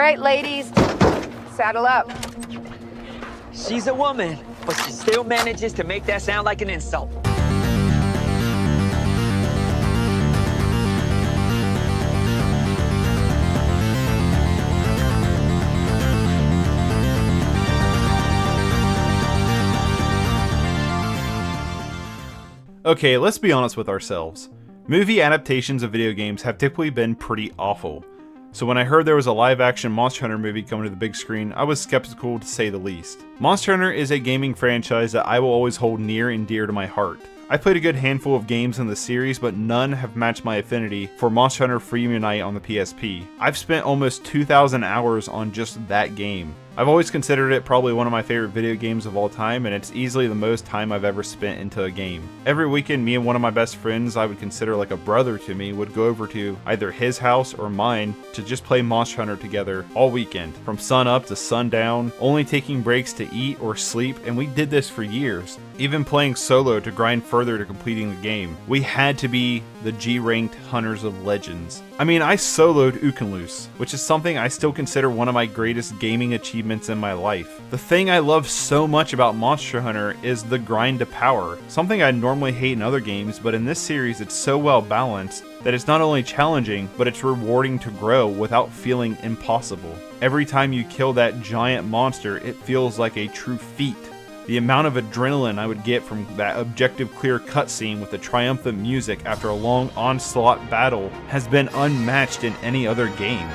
right, ladies, saddle up. She's a woman, but she still manages to make that sound like an insult. Okay, let's be honest with ourselves. Movie adaptations of video games have typically been pretty awful. So when I heard there was a live-action Monster Hunter movie coming to the big screen, I was skeptical to say the least. Monster Hunter is a gaming franchise that I will always hold near and dear to my heart. I played a good handful of games in the series, but none have matched my affinity for Monster Hunter Freedom Unite on the PSP. I've spent almost 2,000 hours on just that game. I've always considered it probably one of my favorite video games of all time, and it's easily the most time I've ever spent into a game. Every weekend, me and one of my best friends I would consider like a brother to me would go over to either his house or mine to just play Monster Hunter together all weekend, from sun up to sundown, only taking breaks to eat or sleep, and we did this for years. Even playing solo to grind further to completing the game. We had to be the G-ranked Hunters of Legends. I mean, I soloed Ukenloose, which is something I still consider one of my greatest gaming achievements in my life. The thing I love so much about Monster Hunter is the grind to power, something I normally hate in other games, but in this series it's so well balanced that it's not only challenging, but it's rewarding to grow without feeling impossible. Every time you kill that giant monster, it feels like a true feat. The amount of adrenaline I would get from that objective clear cutscene with the triumphant music after a long onslaught battle has been unmatched in any other game.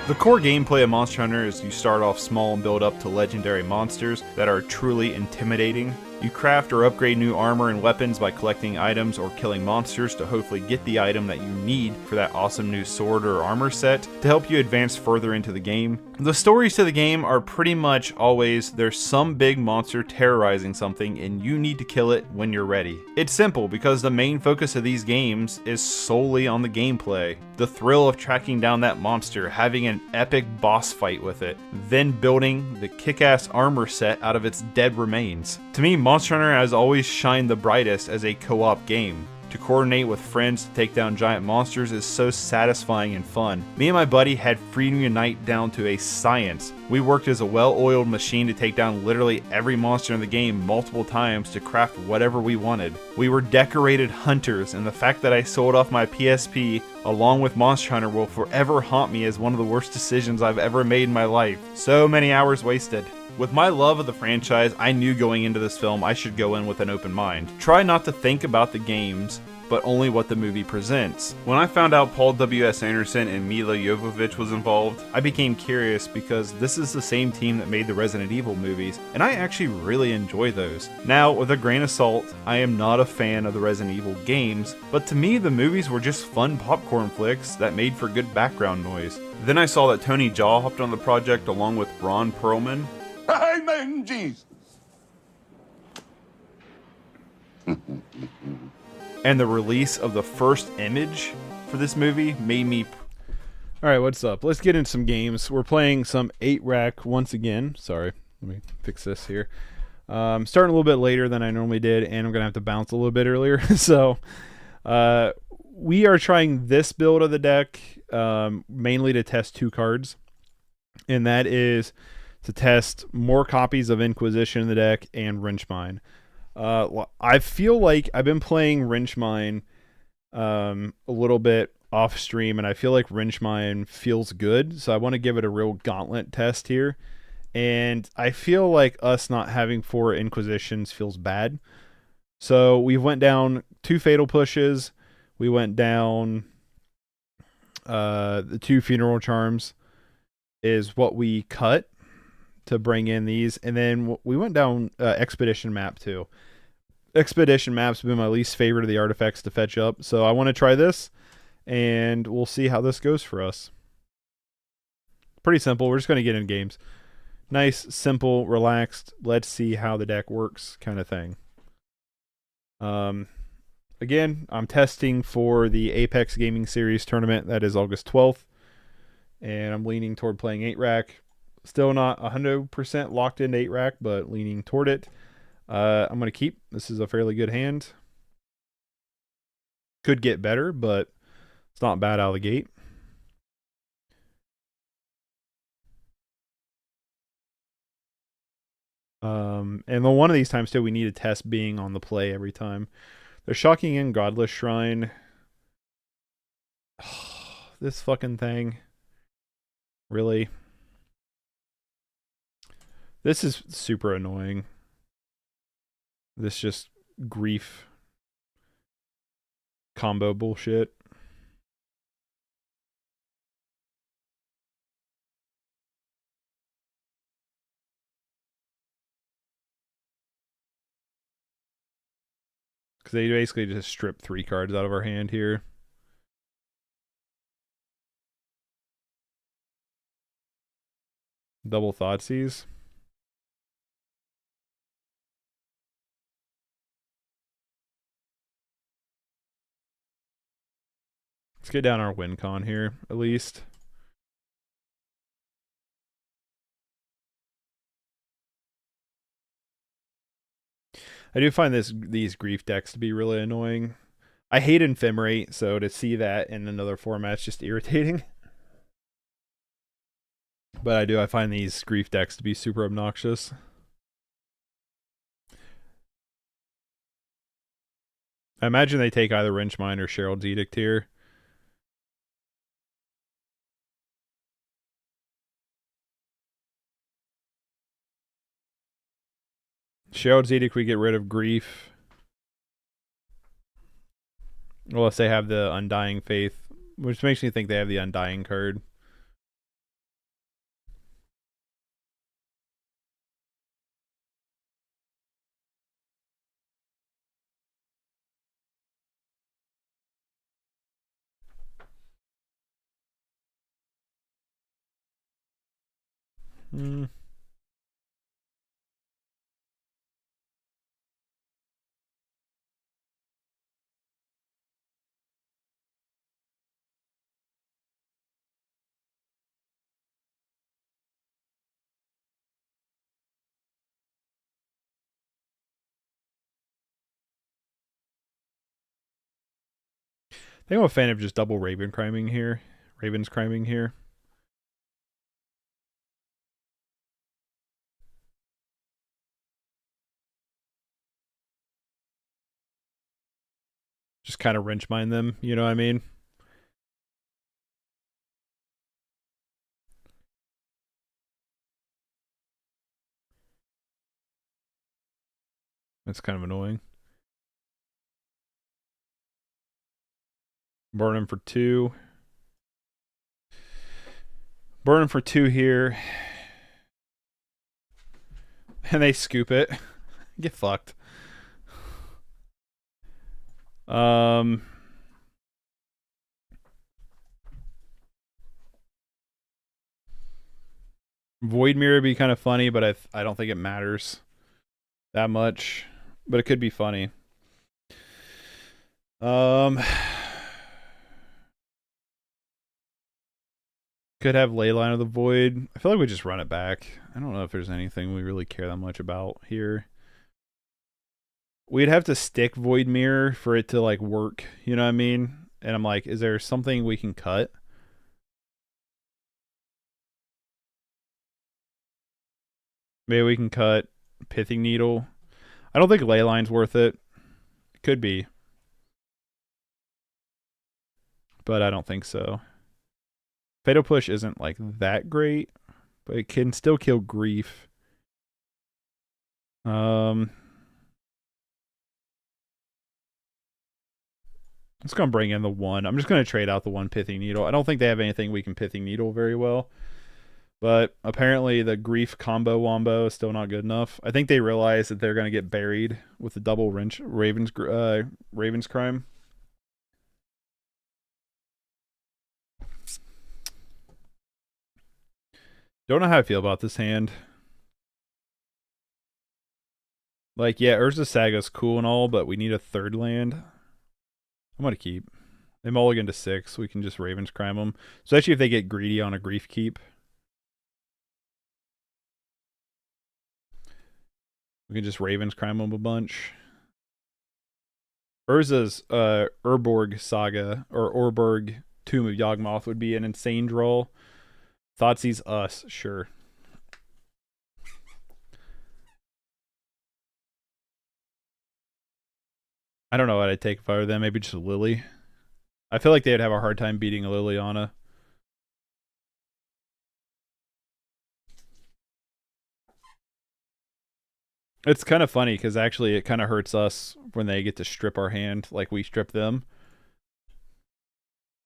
The core gameplay of Monster Hunter is you start off small and build up to legendary monsters that are truly intimidating. You craft or upgrade new armor and weapons by collecting items or killing monsters to hopefully get the item that you need for that awesome new sword or armor set to help you advance further into the game. The stories to the game are pretty much always there's some big monster terrorizing something and you need to kill it when you're ready. It's simple because the main focus of these games is solely on the gameplay. The thrill of tracking down that monster, having an epic boss fight with it, then building the kick-ass armor set out of its dead remains. To me, Monster Hunter has always shined the brightest as a co-op game. To coordinate with friends to take down giant monsters is so satisfying and fun. Me and my buddy had Freedom Unite down to a science. We worked as a well-oiled machine to take down literally every monster in the game multiple times to craft whatever we wanted. We were decorated hunters, and the fact that I sold off my PSP along with Monster Hunter will forever haunt me as one of the worst decisions I've ever made in my life. So many hours wasted. With my love of the franchise, I knew going into this film I should go in with an open mind. Try not to think about the games, but only what the movie presents. When I found out Paul W.S. Anderson and Mila Jovovich was involved, I became curious because this is the same team that made the Resident Evil movies, and I actually really enjoy those. Now, with a grain of salt, I am not a fan of the Resident Evil games, but to me the movies were just fun popcorn flicks that made for good background noise. Then I saw that Tony Jaa hopped on the project along with Ron Perlman. Amen, Jesus. And the release of the first image for this movie made me... Alright, what's up? Let's get into some games. We're playing some 8-Rack once again. Sorry, let me fix this here. Starting a little bit later than I normally did, and I'm going to have to bounce a little bit earlier. So, we are trying this build of the deck mainly to test 2 cards. And that is to test more copies of Inquisition in the deck and Wrench Mine. I feel like I've been playing Wrench Mine a little bit off stream, and I feel like Wrench Mine feels good, so I want to give it a real gauntlet test here. And I feel like us not having 4 Inquisitions feels bad. So we went down 2 Fatal Pushes. We went down the 2 Funeral Charms is what we cut to bring in these, and then we went down Expedition Map too. Expedition Map's been my least favorite of the artifacts to fetch up, so I want to try this, and we'll see how this goes for us. Pretty simple. We're just going to get in games. Nice, simple, relaxed, let's see how the deck works kind of thing. Again, I'm testing for the Apex Gaming Series tournament. That is August 12th, and I'm leaning toward playing 8-Rack. Still not 100% locked into 8-Rack, but leaning toward it. I'm going to keep. This is a fairly good hand. Could get better, but it's not bad out of the gate. And the one of these times too, we need to test being on the play every time. The Shocking and Godless Shrine. This fucking thing. Really? This is super annoying. This just grief combo bullshit. Because they basically just strip 3 cards out of our hand here. Double Thoughtseize. Let's get down our win con here, at least. I do find these grief decks to be really annoying. I hate Ephemerate, so to see that in another format's just irritating. But I find these grief decks to be super obnoxious. I imagine they take either Wrench Mine or Sherald's Edict here. Sherald's Edict, we get rid of grief. Unless they have the Undying Faith, which makes me think they have the Undying card. I think I'm a fan of just double Ravens criming here. Just kind of Wrench Mine them, you know what I mean? That's kind of annoying. Burn him for 2. Burn him for 2 here. And they scoop it. Get fucked. Void Mirror would be kind of funny, but I don't think it matters that much. But it could be funny. Could have Leyline of the Void. I feel like we just run it back. I don't know if there's anything we really care that much about here. We'd have to stick Void Mirror for it to like work, you know what I mean? And I'm like, is there something we can cut? Maybe we can cut Pithing Needle. I don't think Leyline's worth it. Could be. But I don't think so. Fatal Push isn't like that great, but it can still kill grief. It's gonna bring in the 1. I'm just gonna trade out the 1 Pithing Needle. I don't think they have anything we can Pithing Needle very well. But apparently the grief combo wombo is still not good enough. I think they realize that they're gonna get buried with the double Ravens Crime. Don't know how I feel about this hand. Like, yeah, Urza Saga's cool and all, but we need a 3rd land. I'm gonna keep. They mulligan to 6. We can just Ravens Crime them. Especially if they get greedy on a grief keep. We can just Ravens Crime them a bunch. Urza's Urborg Saga, or Orborg Tomb of Yawgmoth would be an insane draw. Thoughtseize us, sure. I don't know what I'd take if I were them. Maybe just a Lily. I feel like they'd have a hard time beating a Liliana. It's kind of funny because actually it kind of hurts us when they get to strip our hand like we strip them.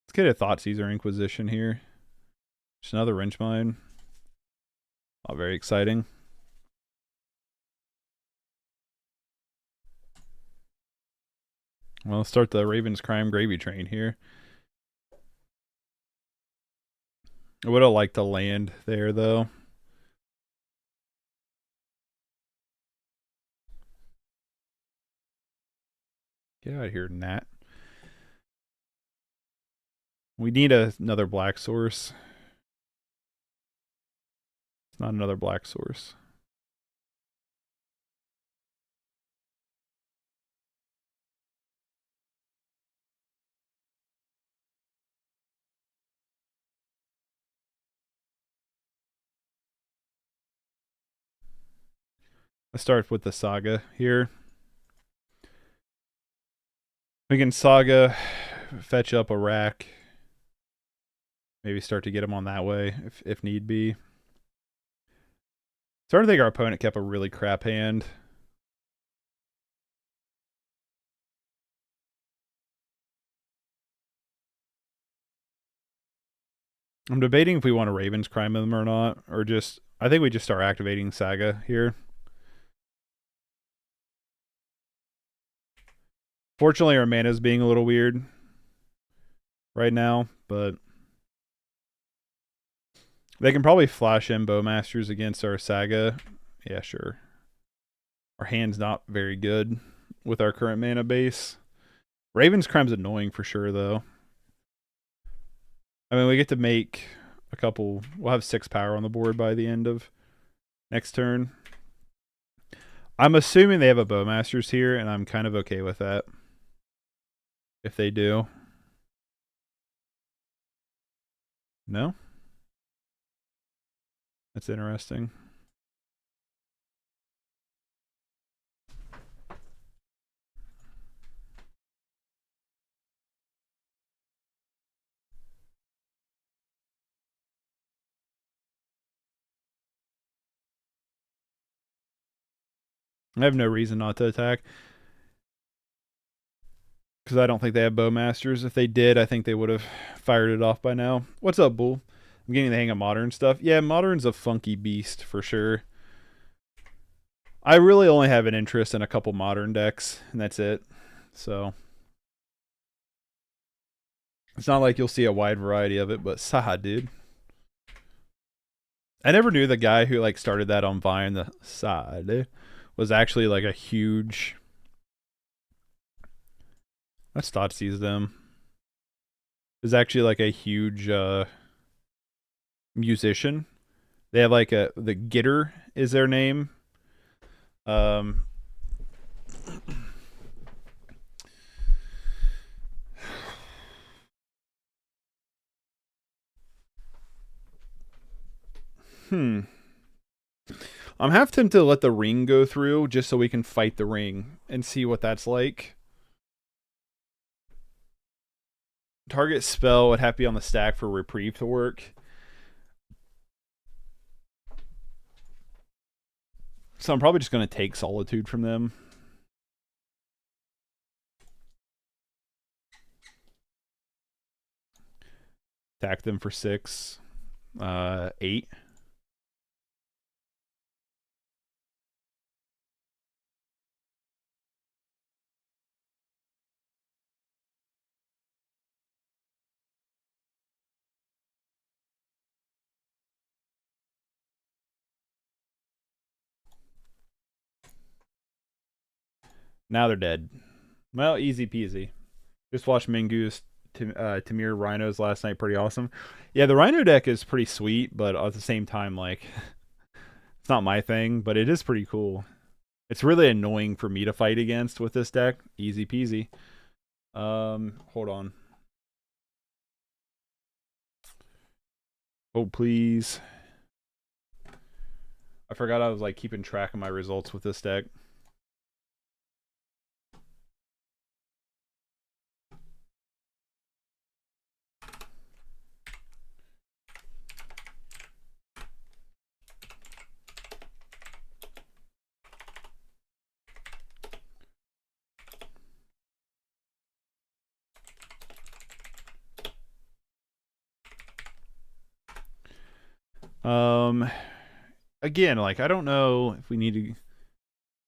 Let's get a Thoughtseize or Inquisition here. Just another Wrench Mine. Not very exciting. Well, let's start the Raven's Crime Gravy Train here. I would have liked to land there, though. Get out of here, Nat. We need another black source. It's not another black source. Let's start with the Saga here. We can Saga, fetch up a rack. Maybe start to get him on that way if need be. Starting to think our opponent kept a really crap hand. I'm debating if we want to Raven's Crime them or not, or just I think we just start activating Saga here. Fortunately, our mana is being a little weird right now, but they can probably flash in Bowmasters against our Saga. Yeah, sure. Our hand's not very good with our current mana base. Raven's Crime's annoying for sure, though. I mean, we get to make a couple. We'll have 6 power on the board by the end of next turn. I'm assuming they have a Bowmasters here, and I'm kind of okay with that. If they do. No? That's interesting. I have no reason not to attack. Because I don't think they have Bowmasters. If they did, I think they would have fired it off by now. What's up, Bull? I'm getting the hang of Modern stuff. Yeah, Modern's a funky beast for sure. I really only have an interest in a couple Modern decks, and that's it. So it's not like you'll see a wide variety of it, but Saha, dude. I never knew the guy who like started that on Vine, the Saha, was actually like a huge... Let's Thoughtseize them. Is actually like a huge musician. They have like the Gitter is their name. I'm half tempted to let the ring go through just so we can fight the ring and see what that's like. Target spell would have to be on the stack for Reprieve to work. So I'm probably just going to take Solitude from them. Attack them for 6. 8. Now they're dead. Well, easy peasy. Just watched Mingu's Tamir Rhinos last night. Pretty awesome. Yeah, the Rhino deck is pretty sweet, but at the same time, like, it's not my thing, but it is pretty cool. It's really annoying for me to fight against with this deck. Easy peasy. Hold on. Oh, please. I forgot I was, like, keeping track of my results with this deck. Again, like, I don't know if we need to...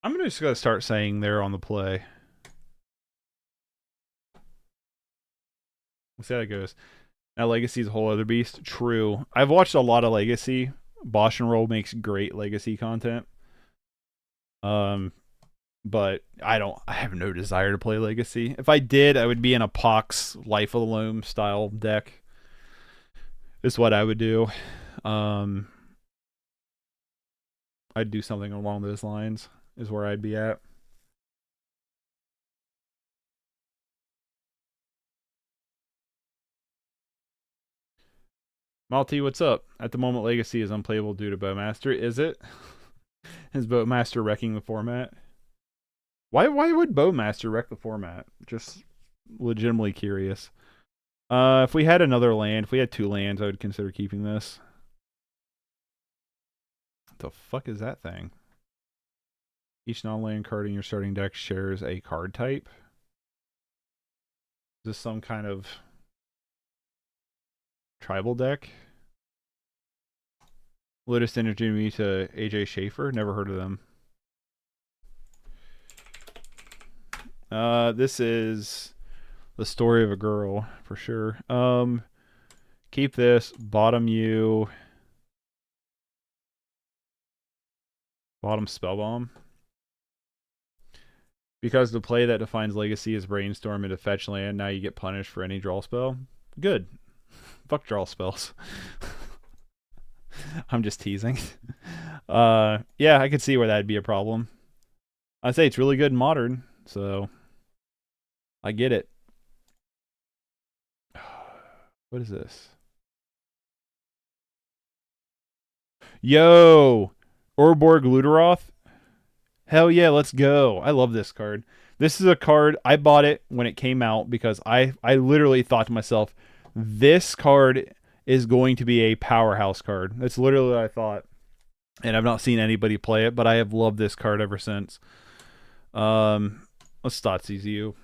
I'm just going to start saying they're on the play. We'll see how it goes. Now, Legacy's a whole other beast. True. I've watched a lot of Legacy. Bosch and Roll makes great Legacy content. But I have no desire to play Legacy. If I did, I would be in a Pox Life of the Loam style deck. Is what I would do. I'd do something along those lines, is where I'd be at. Malty, what's up? At the moment, Legacy is unplayable due to Bowmaster. Is it? Is Bowmaster wrecking the format? Why would Bowmaster wreck the format? Just legitimately curious. If we had another land, if we had 2 lands, I would consider keeping this. What the fuck is that thing? Each non-land card in your starting deck shares a card type. Is this some kind of tribal deck? Lotus Energy me to AJ Schaefer. Never heard of them. This is the story of a girl for sure. Keep this. Bottom you. Bottom Spellbomb. Because the play that defines Legacy is Brainstorm into fetch land, now you get punished for any draw spell. Good. Fuck draw spells. I'm just teasing. Yeah, I could see where that'd be a problem. I'd say it's really good in Modern, so I get it. What is this? Yo! Orborg Luderoth? Hell yeah, let's go. I love this card. This is a card, I bought it when it came out because I literally thought to myself, this card is going to be a powerhouse card. That's literally what I thought. And I've not seen anybody play it, but I have loved this card ever since. Let's Thoughtseize you.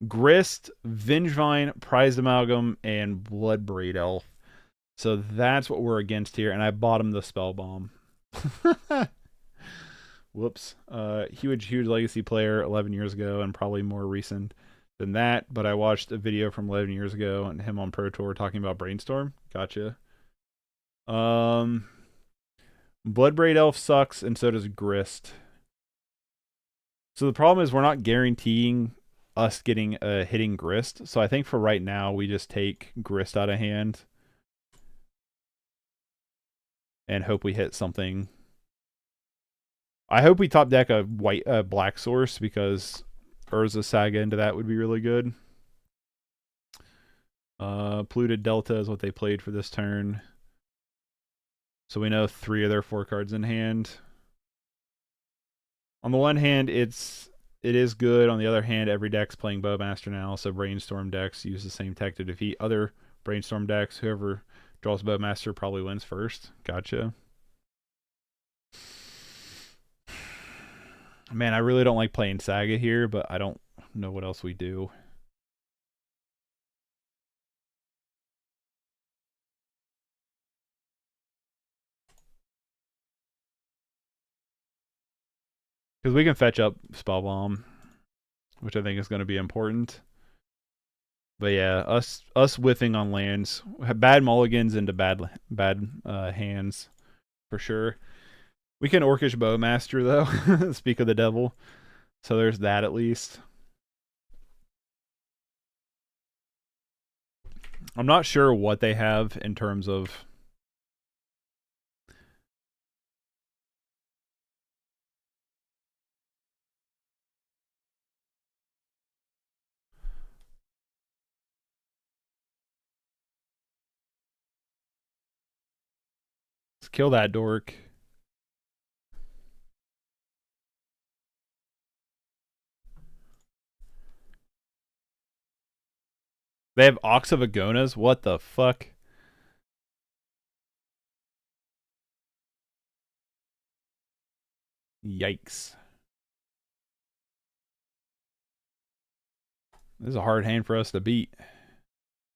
Grist, Vengevine, Prized Amalgam, and Bloodbraid Elf. So that's what we're against here, and I bought him the Spellbomb. Whoops. Huge Legacy player 11 years ago, and probably more recent than that, but I watched a video from 11 years ago and him on Pro Tour talking about Brainstorm. Gotcha. Bloodbraid Elf sucks, and so does Grist. So the problem is we're not guaranteeing us getting a hitting Grist, so I think for right now we just take Grist out of hand and hope we hit something. I hope we top deck a black source, because Urza Saga into that would be really good. Polluted Delta is what they played for this turn. So we know 3 of their 4 cards in hand. On the one hand, it is good. On the other hand, every deck's playing Bowmaster now, so Brainstorm decks use the same tech to defeat other Brainstorm decks. Whoever draws Bowmaster probably wins first. Gotcha. Man, I really don't like playing Saga here, but I don't know what else we do. Because we can fetch up Spellbomb, which I think is going to be important. But yeah, us whiffing on lands, bad mulligans into bad hands, for sure. We can Orcish Bowmaster, though. Speak of the devil. So there's that at least. I'm not sure what they have in terms of... Let's kill that dork. They have Ox of Agonas? What the fuck? Yikes. This is a hard hand for us to beat.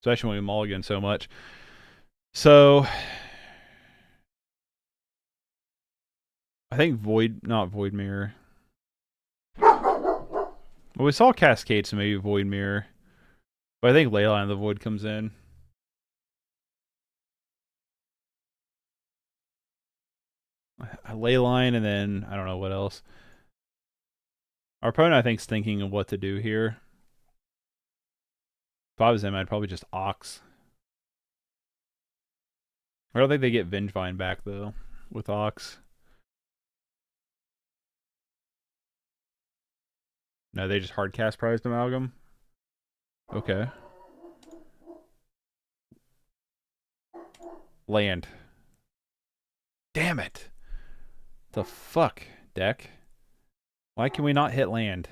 Especially when we mulligan so much. So, I think not Void Mirror. Well, we saw Cascade, so maybe Void Mirror. But I think Leyline of the Void comes in. A Leyline, and then I don't know what else. Our opponent, I think, is thinking of what to do here. If I was him, I'd probably just Ox. I don't think they get Vengevine back, though, with Ox. No, they just hardcast Prized Amalgam? Okay. Land. Damn it. The fuck, deck? Why can we not hit land?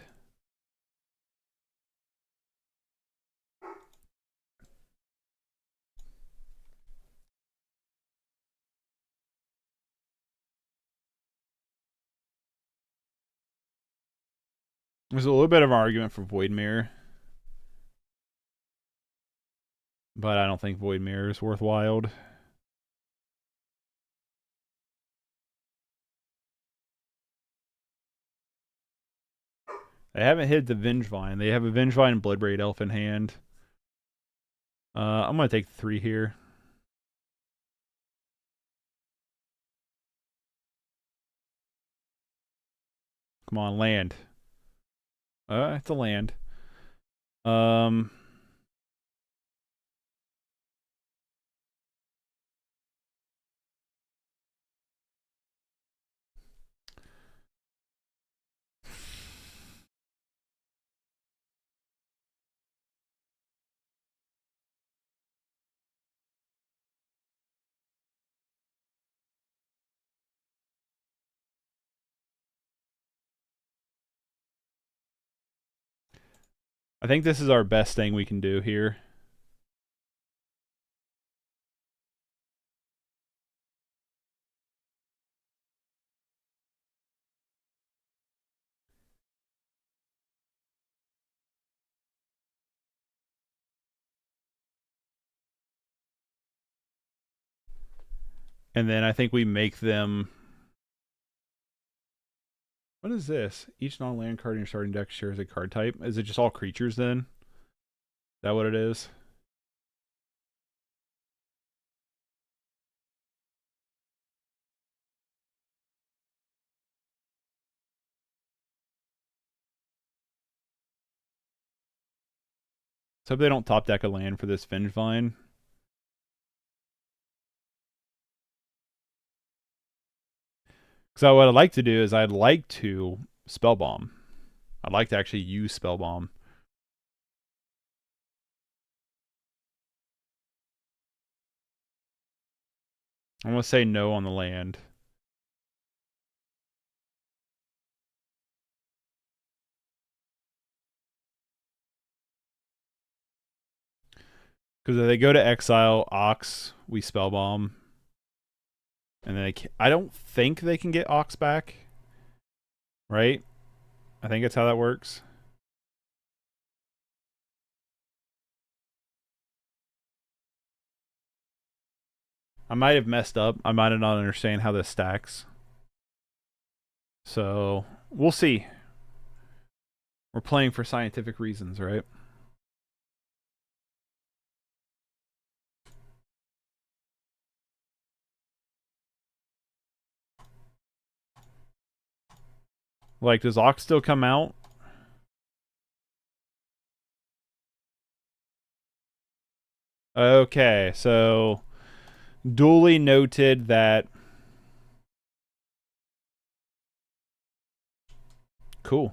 There's a little bit of an argument for Void Mirror. But I don't think Void Mirror is worthwhile. They haven't hit the Vengevine. They have a Vengevine and Bloodbraid Elf in hand. I'm going to take the 3 here. Come on, land. It's a land. I think this is our best thing we can do here. And then I think we make them... What is this? Each non-land card in your starting deck shares a card type. Is it just all creatures then? Is that what it is? So hope they don't top deck a land for this Vengevine. So what I'd like to do is I'd like to Spellbomb. I'd like to actually use Spellbomb. I'm going to say no on the land. Because if they go to exile, Ox, we Spellbomb. And then I don't think they can get Ox back. Right? I think that's how that works. I might have messed up. I might have not understand how this stacks. So, we'll see. We're playing for scientific reasons, right? Like, does Ox still come out? Okay, so duly noted that. Cool.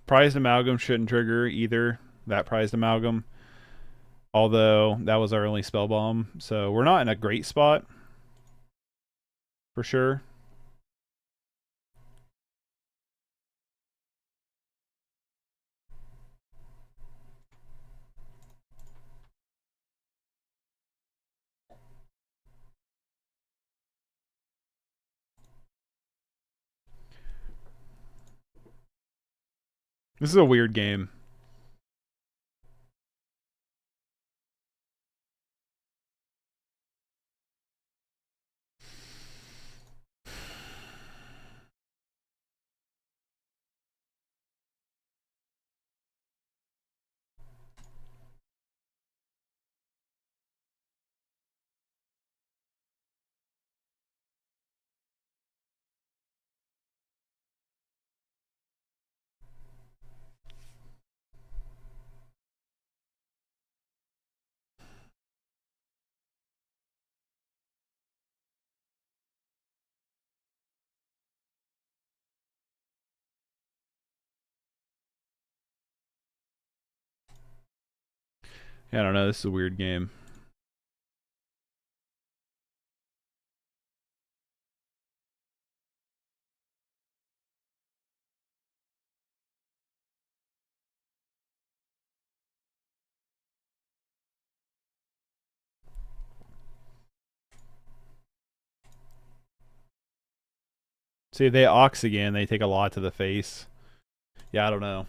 Prized Amalgam shouldn't trigger either. That Prized Amalgam. Although, that was our only Spellbomb. So, we're not in a great spot. For sure. This is a weird game. Yeah, I don't know. This is a weird game. See, if they ox again, they take a lot to the face. Yeah, I don't know.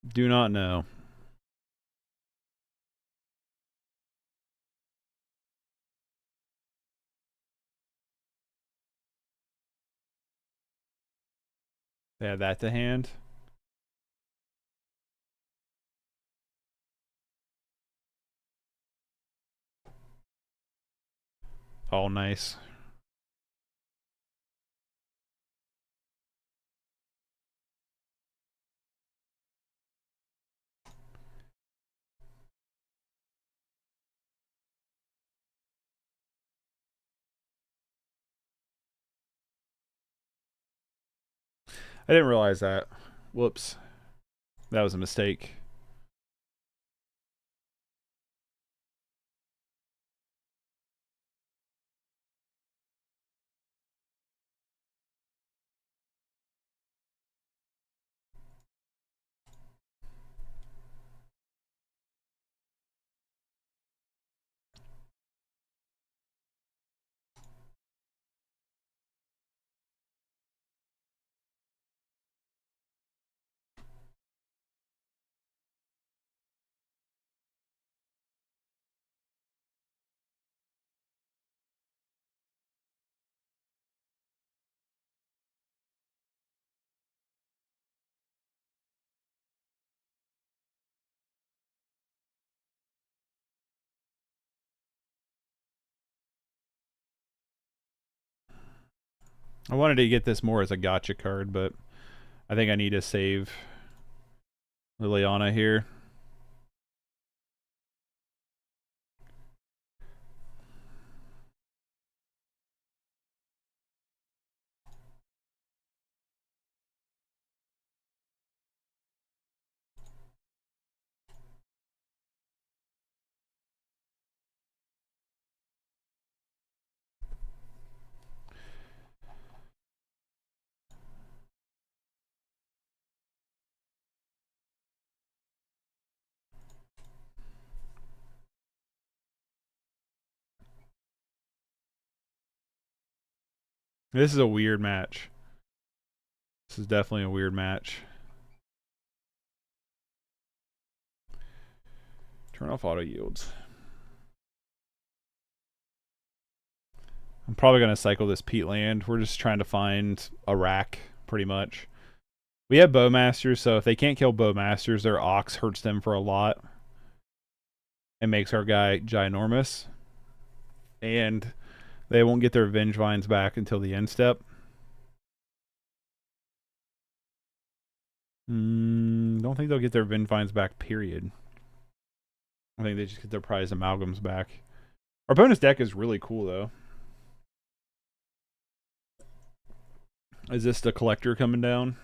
Do not know. They have that to hand. Oh, nice. I didn't realize that. Whoops. That was a mistake. I wanted to get this more as a gotcha card, but I think I need to save Liliana here. This is a weird match. This is definitely a weird match. Turn off auto yields. I'm probably going to cycle this peatland. We're just trying to find a rack, pretty much. We have bowmasters, so if they can't kill bowmasters, their ox hurts them for a lot. It makes our guy ginormous. And they won't get their Venge Vines back until the end step. Don't think they'll get their Venge Vines back, period. I think they just get their prize amalgams back. Our bonus deck is really cool, though. Is this the collector coming down?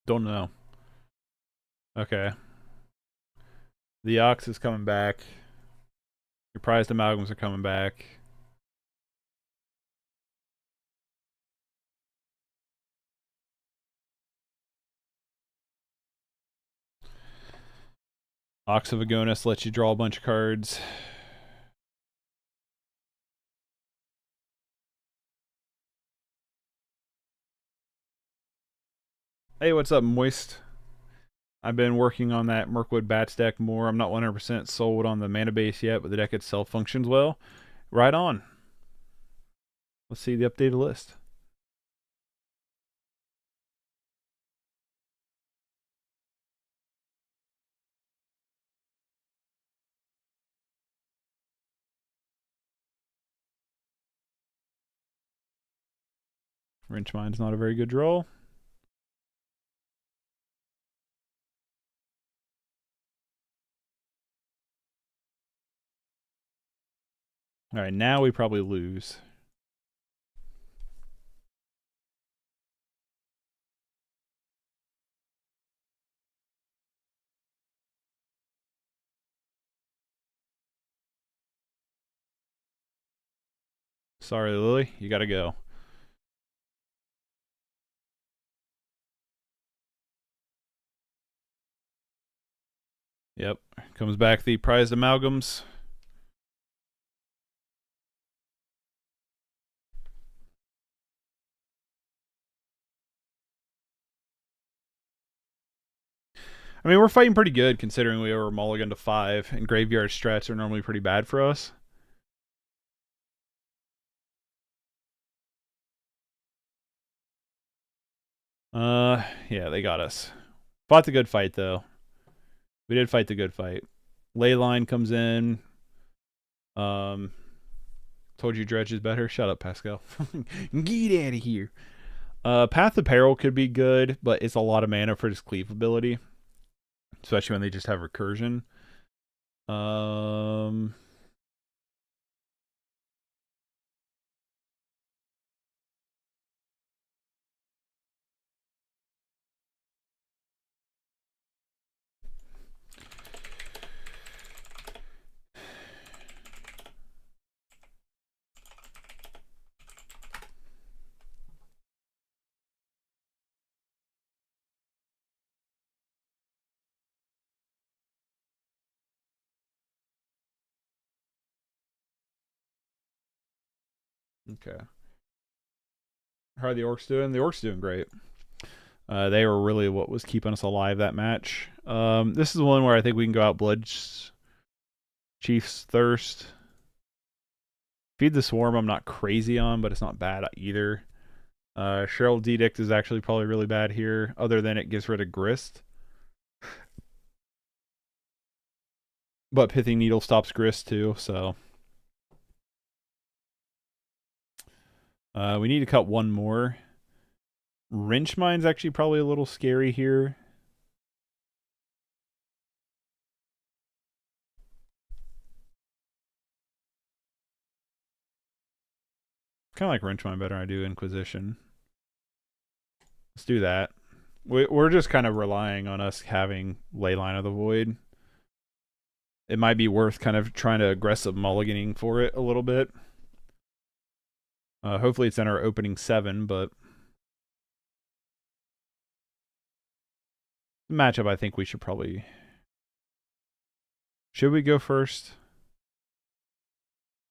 Don't know. Okay. The Ox is coming back. Your prized amalgams are coming back. Ox of Agonis lets you draw a bunch of cards. Hey, what's up, Moist? I've been working on that Mirkwood Bats deck more. I'm not 100% sold on the mana base yet, but the deck itself functions well. Right on. Let's see the updated list. Wrench Mine's not a very good draw. Alright, now we probably lose. Sorry, Lily, you gotta go. Yep, comes back the prized amalgams. I mean, we're fighting pretty good considering we were mulligan to 5, and graveyard strats are normally pretty bad for us. Yeah, they got us. Fought the good fight, though. We did fight the good fight. Leyline comes in. Told you dredge is better. Shut up, Pascal. Get out of here. Path of Peril could be good, but it's a lot of mana for his cleave ability. Especially when they just have recursion. Okay. How are the Orcs doing? The Orcs doing great. They were really what was keeping us alive that match. This is one where I think we can go out Blood Chief's Thirst. Feed the Swarm I'm not crazy on, but it's not bad either. Cheryl Edict is actually probably really bad here, other than it gets rid of Grist. But Pithing Needle stops Grist too, so... we need to cut one more. Wrench Mine's actually probably a little scary here. Kind of like Wrench Mine better than I do Inquisition. Let's do that. We're just kind of relying on us having Leyline of the Void. It might be worth kind of trying to aggressive mulliganing for it a little bit. Hopefully it's in our opening 7, but... matchup, I think we should probably... Should we go first?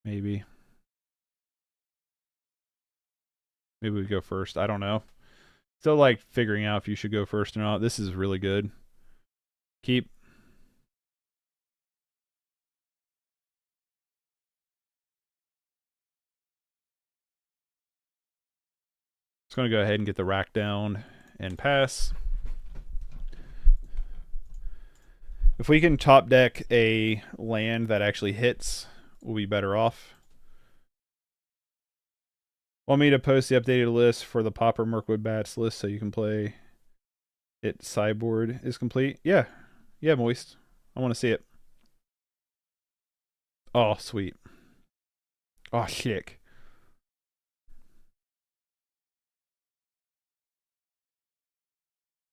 Maybe. Maybe we go first. I don't know. Still like figuring out if you should go first or not. This is really good. Keep. Just going to go ahead and get the rack down and pass. If we can top deck a land that actually hits, we'll be better off. Want me to post the updated list for the Pauper Mirkwood Bats list so you can play it? Sideboard is complete. Yeah. Yeah, Moist. I want to see it. Oh, sweet. Oh, sick.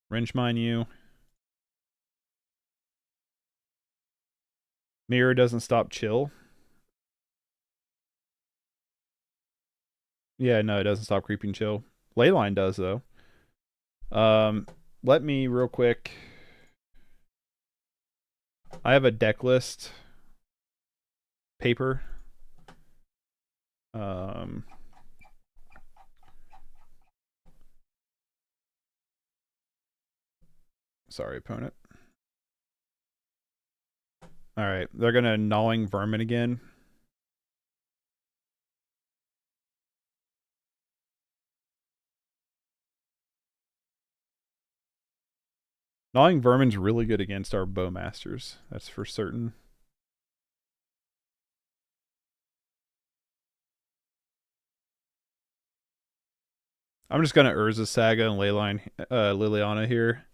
Wrench Mine you. Mirror doesn't stop chill. Yeah, no, it doesn't stop creeping chill. Leyline does, though. Let me real quick I have a deck list paper. Sorry, opponent. All right, they're gonna gnawing vermin again. Gnawing vermin's really good against our bowmasters. That's for certain. I'm just gonna Urza Saga and Liliana here.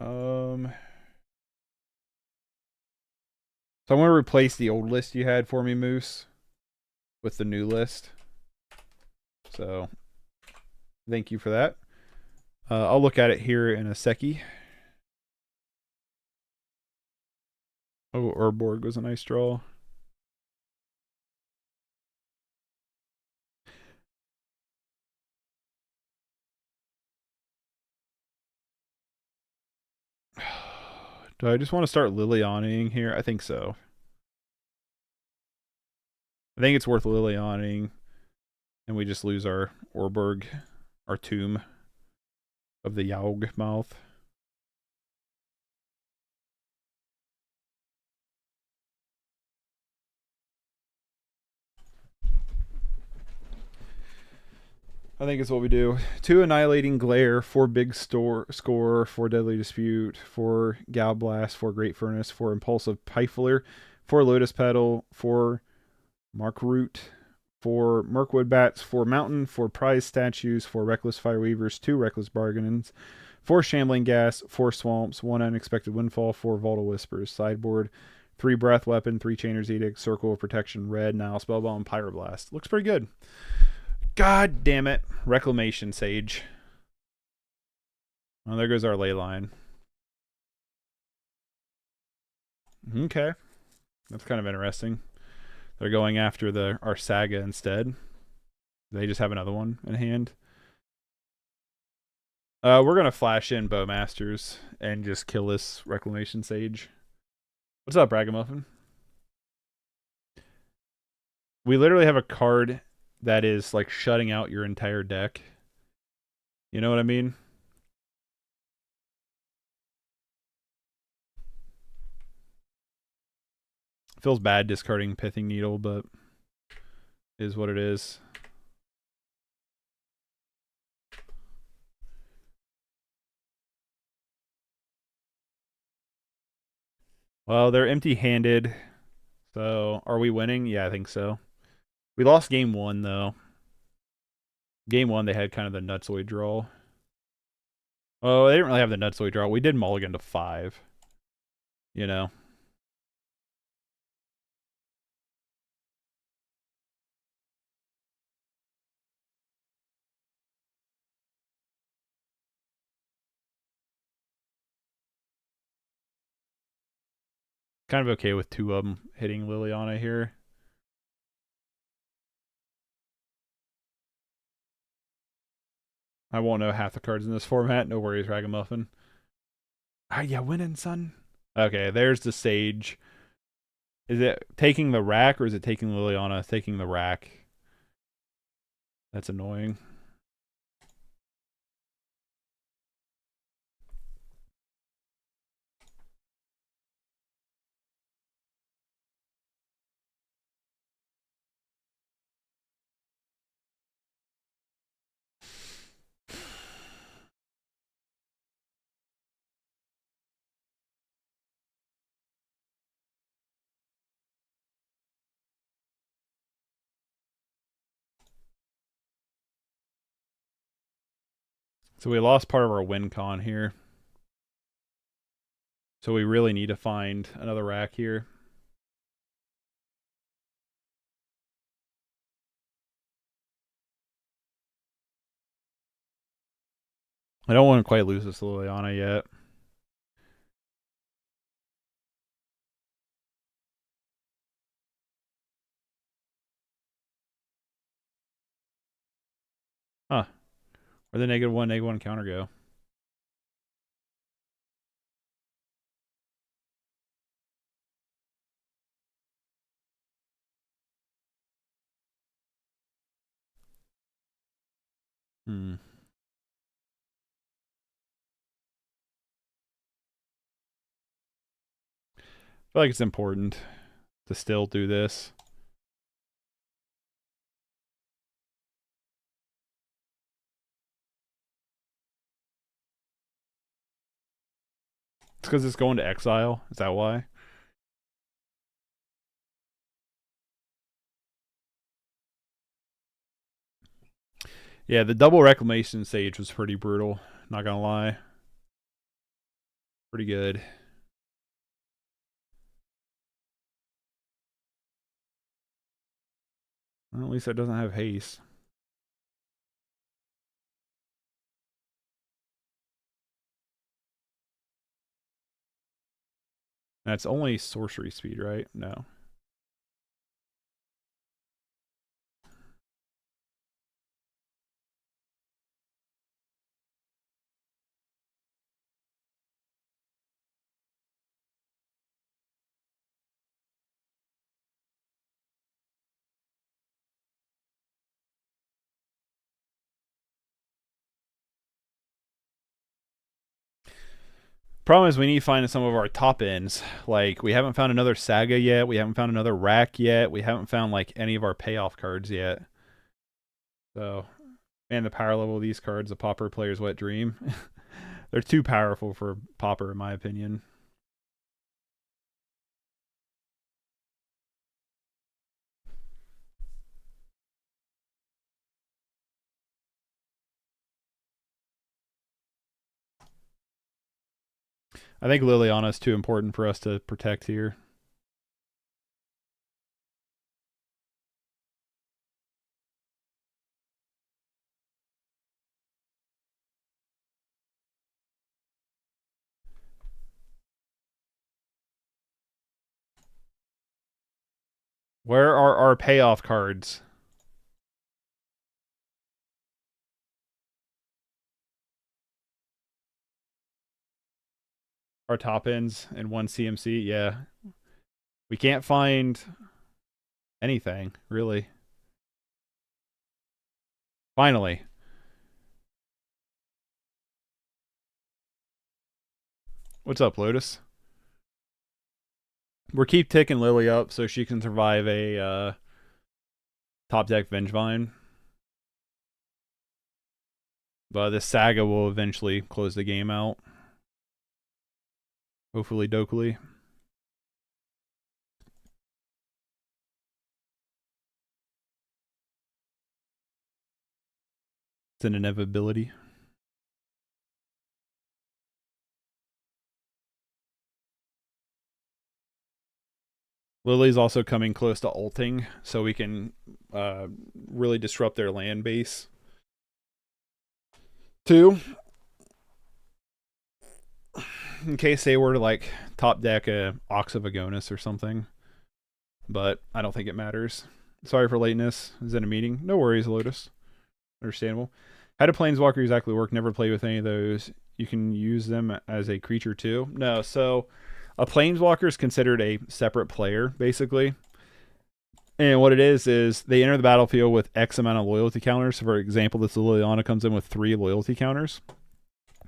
So I'm gonna replace the old list you had for me, Moose, with the new list. So thank you for that. I'll look at it here in a secchi. Oh, Urborg was a nice draw. Do I just want to start Lilianaing here? I think so. I think it's worth Lilianaing, and we just lose our Urborg, our tomb of the Yaug mouth. I think it's what we do. 2 Annihilating Glare, 4 Big Score, 4 Deadly Dispute, 4 Gal Blast, 4 Great Furnace, 4 Impulsive Pifler, 4 Lotus Petal, 4 Mark Root, 4 Mirkwood Bats, 4 Mountain, 4 Prize Statues, 4 Reckless Fireweavers, 2 Reckless Bargainings, 4 Shambling Gas, 4 Swamps, 1 Unexpected Windfall, 4 Volta Whispers. Sideboard, 3 Breath Weapon, 3 Chainer's Edict, Circle of Protection, Red, Nile Spellbomb, Pyroblast. Looks pretty good. God damn it. Reclamation Sage. Oh, there goes our ley line. Okay. That's kind of interesting. They're going after our Saga instead. They just have another one in hand. We're going to flash in Bowmasters and just kill this Reclamation Sage. What's up, Ragamuffin? We literally have a card that is like shutting out your entire deck. You know what I mean? Feels bad discarding Pithing Needle, but is what it is. Well, they're empty-handed. So, are we winning? Yeah, I think so. We lost game 1, though. Game 1, they had kind of the Nutsoid draw. Oh, they didn't really have the Nutsoid draw. We did mulligan to 5. You know. Kind of okay with 2 of them hitting Liliana here. I won't know half the cards in this format. No worries, Ragamuffin. Ah, yeah, winning, son. Okay, there's the Sage. Is it taking the rack or is it taking Liliana? Taking the rack. That's annoying. So we lost part of our win con here. So we really need to find another rack here. I don't want to quite lose this Liliana yet. Huh. Where'd the -1 counter go? I feel like it's important to still do this. It's because it's going to exile. Is that why? Yeah, the double reclamation sage was pretty brutal. Not gonna lie. Pretty good. Well, at least it doesn't have haste. That's only sorcery speed, right? No. Problem is we need to find some of our top ends. Like, we haven't found another Saga yet. We haven't found another Rack yet. We haven't found, like, any of our payoff cards yet. So, man, the power level of these cards, a Pauper player's wet dream. They're too powerful for Pauper, in my opinion. I think Liliana is too important for us to protect here. Where are our payoff cards? Our top ends and one CMC? Yeah. We can't find anything, really. Finally. What's up, Lotus? We'll keep ticking Lily up so she can survive a top deck Vengevine. But this Saga will eventually close the game out. Hopefully, Dokuli. It's an inevitability. Lily's also coming close to ulting, so we can really disrupt their land base. Two, in case they were to like top deck a Ox of Agonis or something. But I don't think it matters. Sorry for lateness. Is in a meeting. No worries, Lotus. Understandable. How do Planeswalker exactly work? Never play with any of those. You can use them as a creature too. No, so a Planeswalker is considered a separate player, basically. And what it is they enter the battlefield with X amount of loyalty counters. So for example, this Liliana comes in with 3 loyalty counters.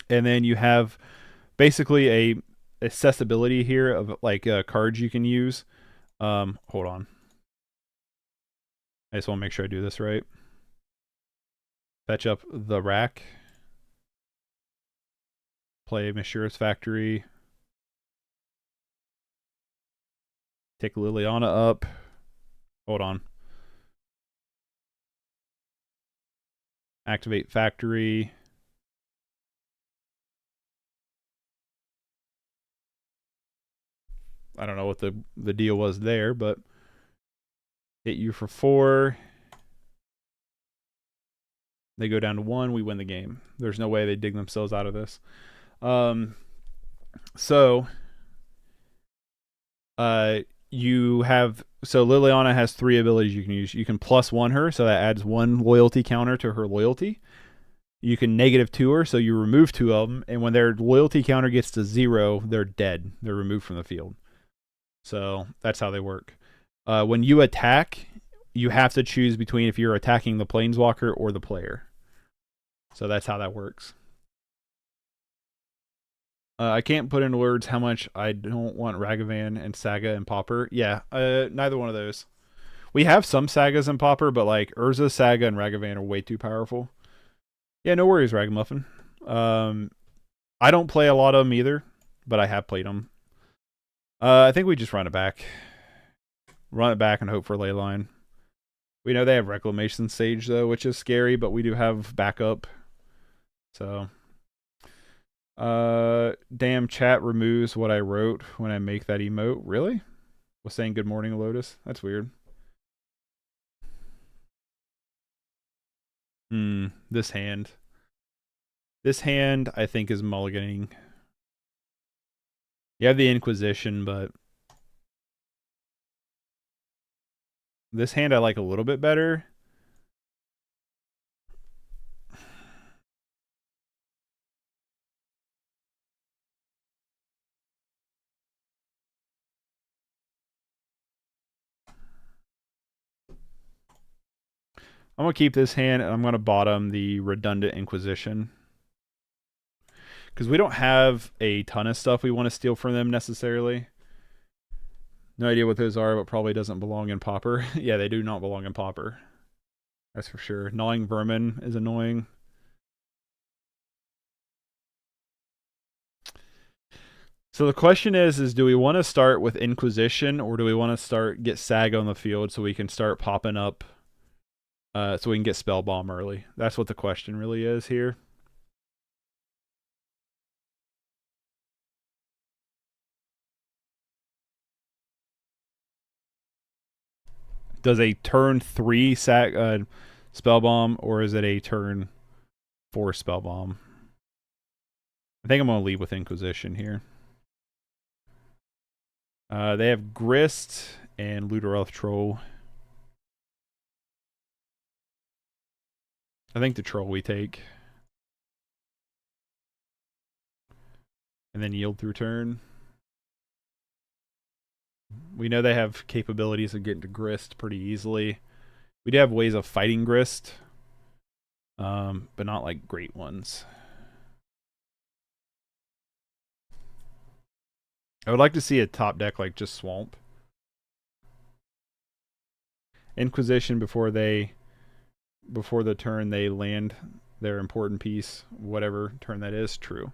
And then you have basically a accessibility here of like cards you can use. Hold on. I just want to make sure I do this right. Fetch up the Rack. Play Mishra's Factory. Take Liliana up. Hold on. Activate Factory. I don't know what the deal was there, but hit you for 4. They go down to 1. We win the game. There's no way they dig themselves out of this. You have Liliana has 3 abilities you can use. You can +1 her, so that adds 1 loyalty counter to her loyalty. you can -2 her, so you remove 2 of them, and when their loyalty counter gets to 0, they're dead. They're removed from the field. So that's how they work. When you attack, you have to choose between if you're attacking the planeswalker or the player. So that's how that works. I can't put into words how much I don't want Ragavan and Saga and Pauper. Yeah, neither one of those. We have some Sagas and Pauper, but like Urza, Saga, and Ragavan are way too powerful. Yeah, no worries, Ragamuffin. I don't play a lot of them either, but I have played them. I think we just run it back. Run it back and hope for Leyline. We know they have Reclamation Sage, though, which is scary, but we do have backup. So... damn, chat removes what I wrote when I make that emote. Really? Was saying good morning, Lotus? That's weird. This hand. This hand, I think, is mulliganing. You have the Inquisition, but... this hand I like a little bit better. I'm going to keep this hand, and I'm going to bottom the redundant Inquisition. Because we don't have a ton of stuff we want to steal from them, necessarily. No idea what those are, but probably doesn't belong in Pauper. Yeah, they do not belong in Pauper. That's for sure. Gnawing Vermin is annoying. So the question is do we want to start with Inquisition, or do we want to get Saga on the field so we can start popping up... so we can get Spell Bomb early. That's what the question really is here. Does a turn 3 Spell Bomb, or is it a turn 4 Spell Bomb? I think I'm going to lead with Inquisition here. They have Grist and Luderoth Troll. I think the Troll we take. And then yield through turn. We know they have capabilities of getting to Grist pretty easily. We do have ways of fighting Grist. But not like great ones. I would like to see a top deck like just Swamp. Inquisition before the turn they land their important piece, whatever turn that is, true.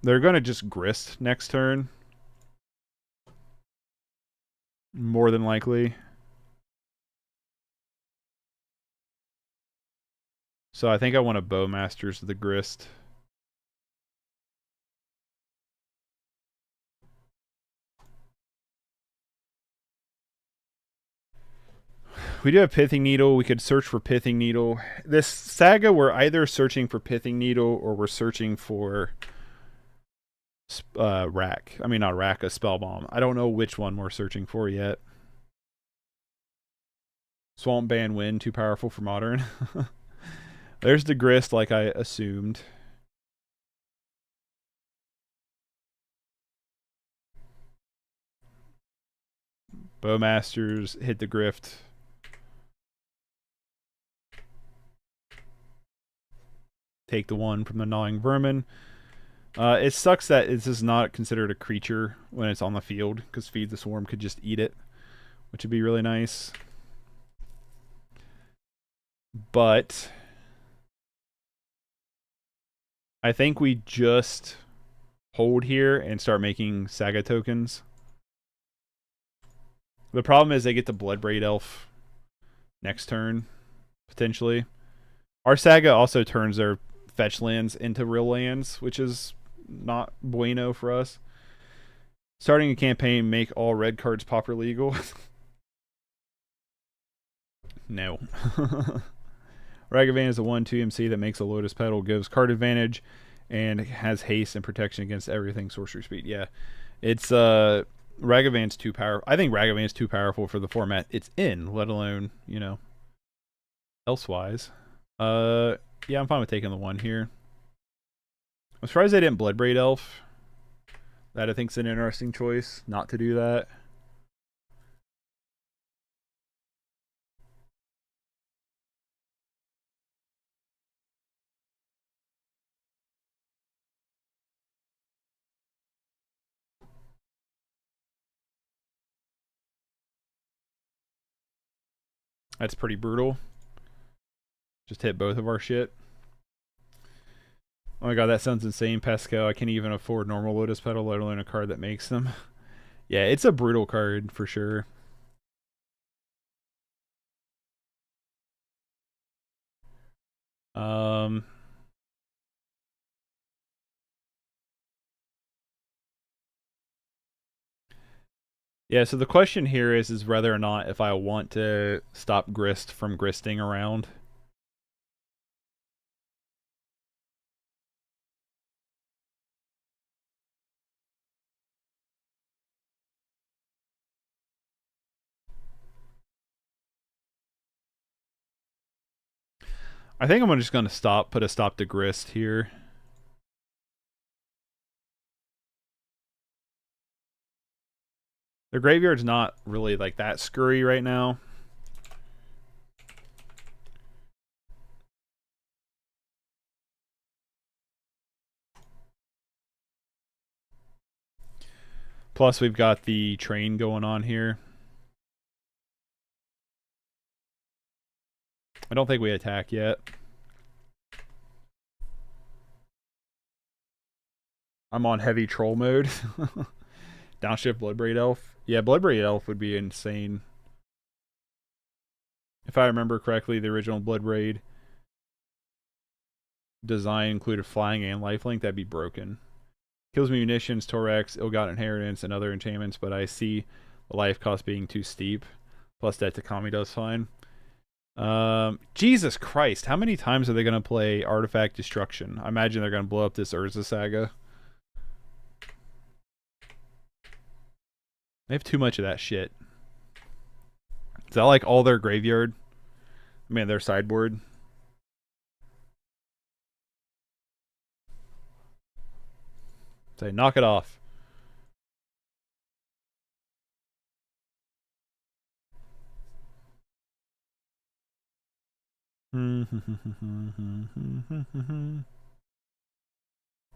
They're going to just Grist next turn. More than likely. So I think I want to Bowmasters the Grist. We do have Pithing Needle. We could search for Pithing Needle. This Saga, we're either searching for Pithing Needle or we're searching for Rack. I mean, not Rack, a Spell Bomb. I don't know which one we're searching for yet. Swamp Ban Wind, too powerful for Modern. There's the Grist, like I assumed. Bowmasters, hit the Grift. Take the one from the Gnawing Vermin. It sucks that this is not considered a creature when it's on the field, because Feed the Swarm could just eat it, which would be really nice. But I think we just hold here and start making Saga tokens. The problem is they get the Bloodbraid Elf next turn, potentially. Our Saga also turns their fetch lands into real lands, which is not bueno for us. Starting a campaign, make all red cards Pauper legal. No. Ragavan is a 1/2 MC that makes a Lotus Petal, gives card advantage, and has haste and protection against everything sorcery speed. Yeah. It's Ragavan's too powerful. I think Ragavan's too powerful for the format it's in, let alone, you know. elsewise. Yeah, I'm fine with taking the 1 here. I'm surprised they didn't Bloodbraid Elf. That I think is an interesting choice, not to do that. That's pretty brutal. Just hit both of our shit. Oh my god, that sounds insane, Pascal. I can't even afford normal Lotus Petal, let alone a card that makes them. Yeah, it's a brutal card for sure. Yeah, so the question here is whether or not if I want to stop Grist from gristing around. I think I'm just going to put a stop to Grist here. Their graveyard's not really like that scurry right now. Plus we've got the train going on here. I don't think we attack yet. I'm on heavy troll mode. Downshift Bloodbraid Elf. Yeah, Bloodbraid Elf would be insane. If I remember correctly, the original Bloodbraid design included flying and lifelink. That'd be broken. Kills munitions, Torex, Ill-Got Inheritance, and other enchantments, but I see the life cost being too steep. Plus that Takami does fine. Jesus Christ, how many times are they going to play Artifact Destruction? I imagine they're going to blow up this Urza Saga. They have too much of that shit. Is that like all their graveyard? I mean, their sideboard. Say, knock it off.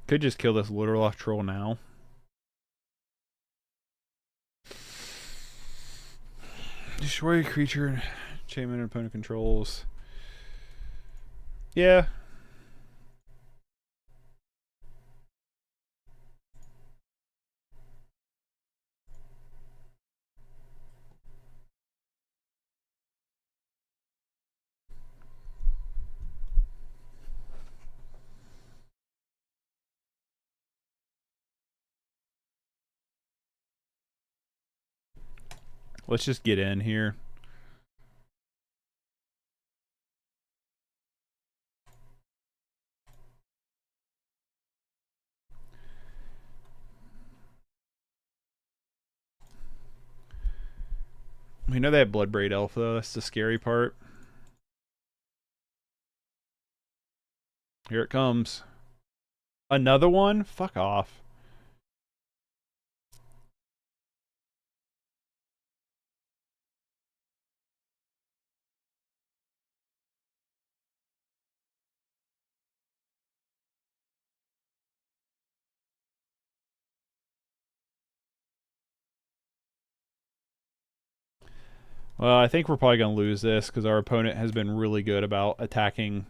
Could just kill this Literaloth troll now. Destroy a creature, enchantment opponent controls. Yeah. Let's just get in here. We know they have Bloodbraid Elf though, that's the scary part. Here it comes. Another one? Fuck off. Well, I think we're probably going to lose this because our opponent has been really good about attacking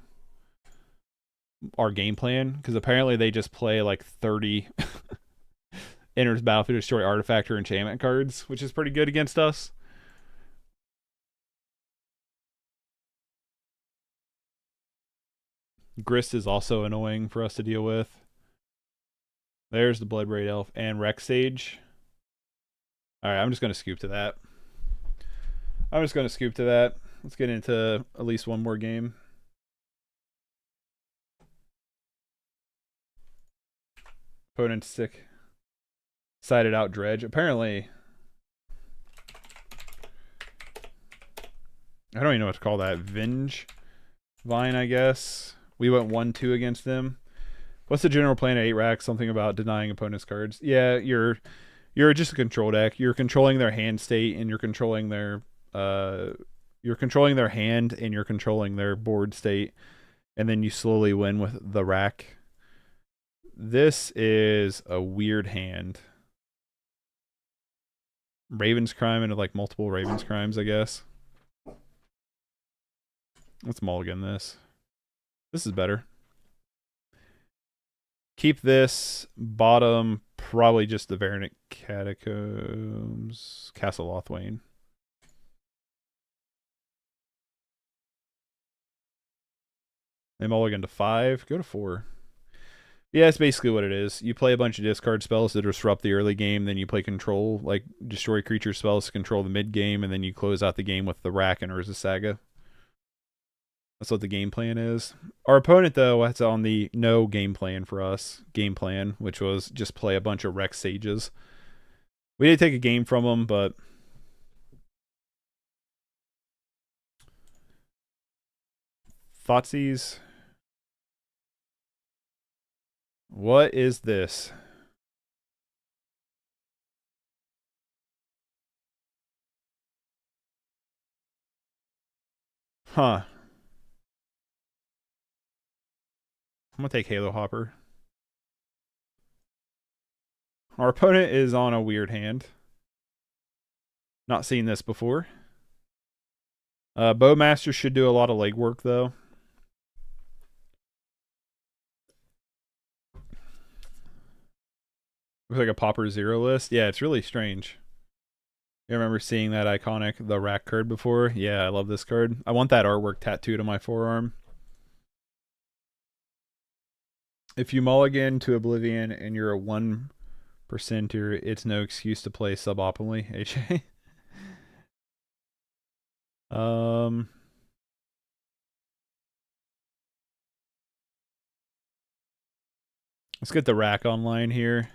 our game plan. Because apparently they just play like 30 enters battlefield to destroy artifact or enchantment cards, which is pretty good against us. Grist is also annoying for us to deal with. There's the Bloodbraid Elf and Rex Sage. Alright, I'm just going to scoop to that. Let's get into at least one more game. Opponent's sick. Sided out Dredge. Apparently, I don't even know what to call that. Venge? Vine, I guess. We went 1-2 against them. What's the general plan at 8 racks? Something about denying opponents' cards. Yeah, you're just a control deck. You're controlling their hand state, and you're controlling their hand, and you're controlling their board state, and then you slowly win with the rack. This is a weird hand. Raven's Crime into like multiple Raven's Crimes, I guess. Let's mulligan this. This is better. Keep this. Bottom, probably just the Veronic Catacombs. Castle Lothwain. They mulligan to 5. Go to 4. Yeah, it's basically what it is. You play a bunch of discard spells to disrupt the early game, then you play control, like destroy creature spells to control the mid game, and then you close out the game with the Rack and Urza Saga. That's what the game plan is. Our opponent, though, that's on the no game plan for us. Game plan, which was just play a bunch of Rex Sages. We did take a game from them, but Thoughtseize. What is this? Huh. I'm going to take Halo Hopper. Our opponent is on a weird hand. Not seen this before. Bowmaster should do a lot of legwork, though. Looks like a Pauper Zero list. Yeah, it's really strange. You remember seeing that iconic the Rack card before? Yeah, I love this card. I want that artwork tattooed on my forearm. If you mulligan to Oblivion and you're a 1%er, it's no excuse to play suboptimally, HA. Let's get the Rack online here.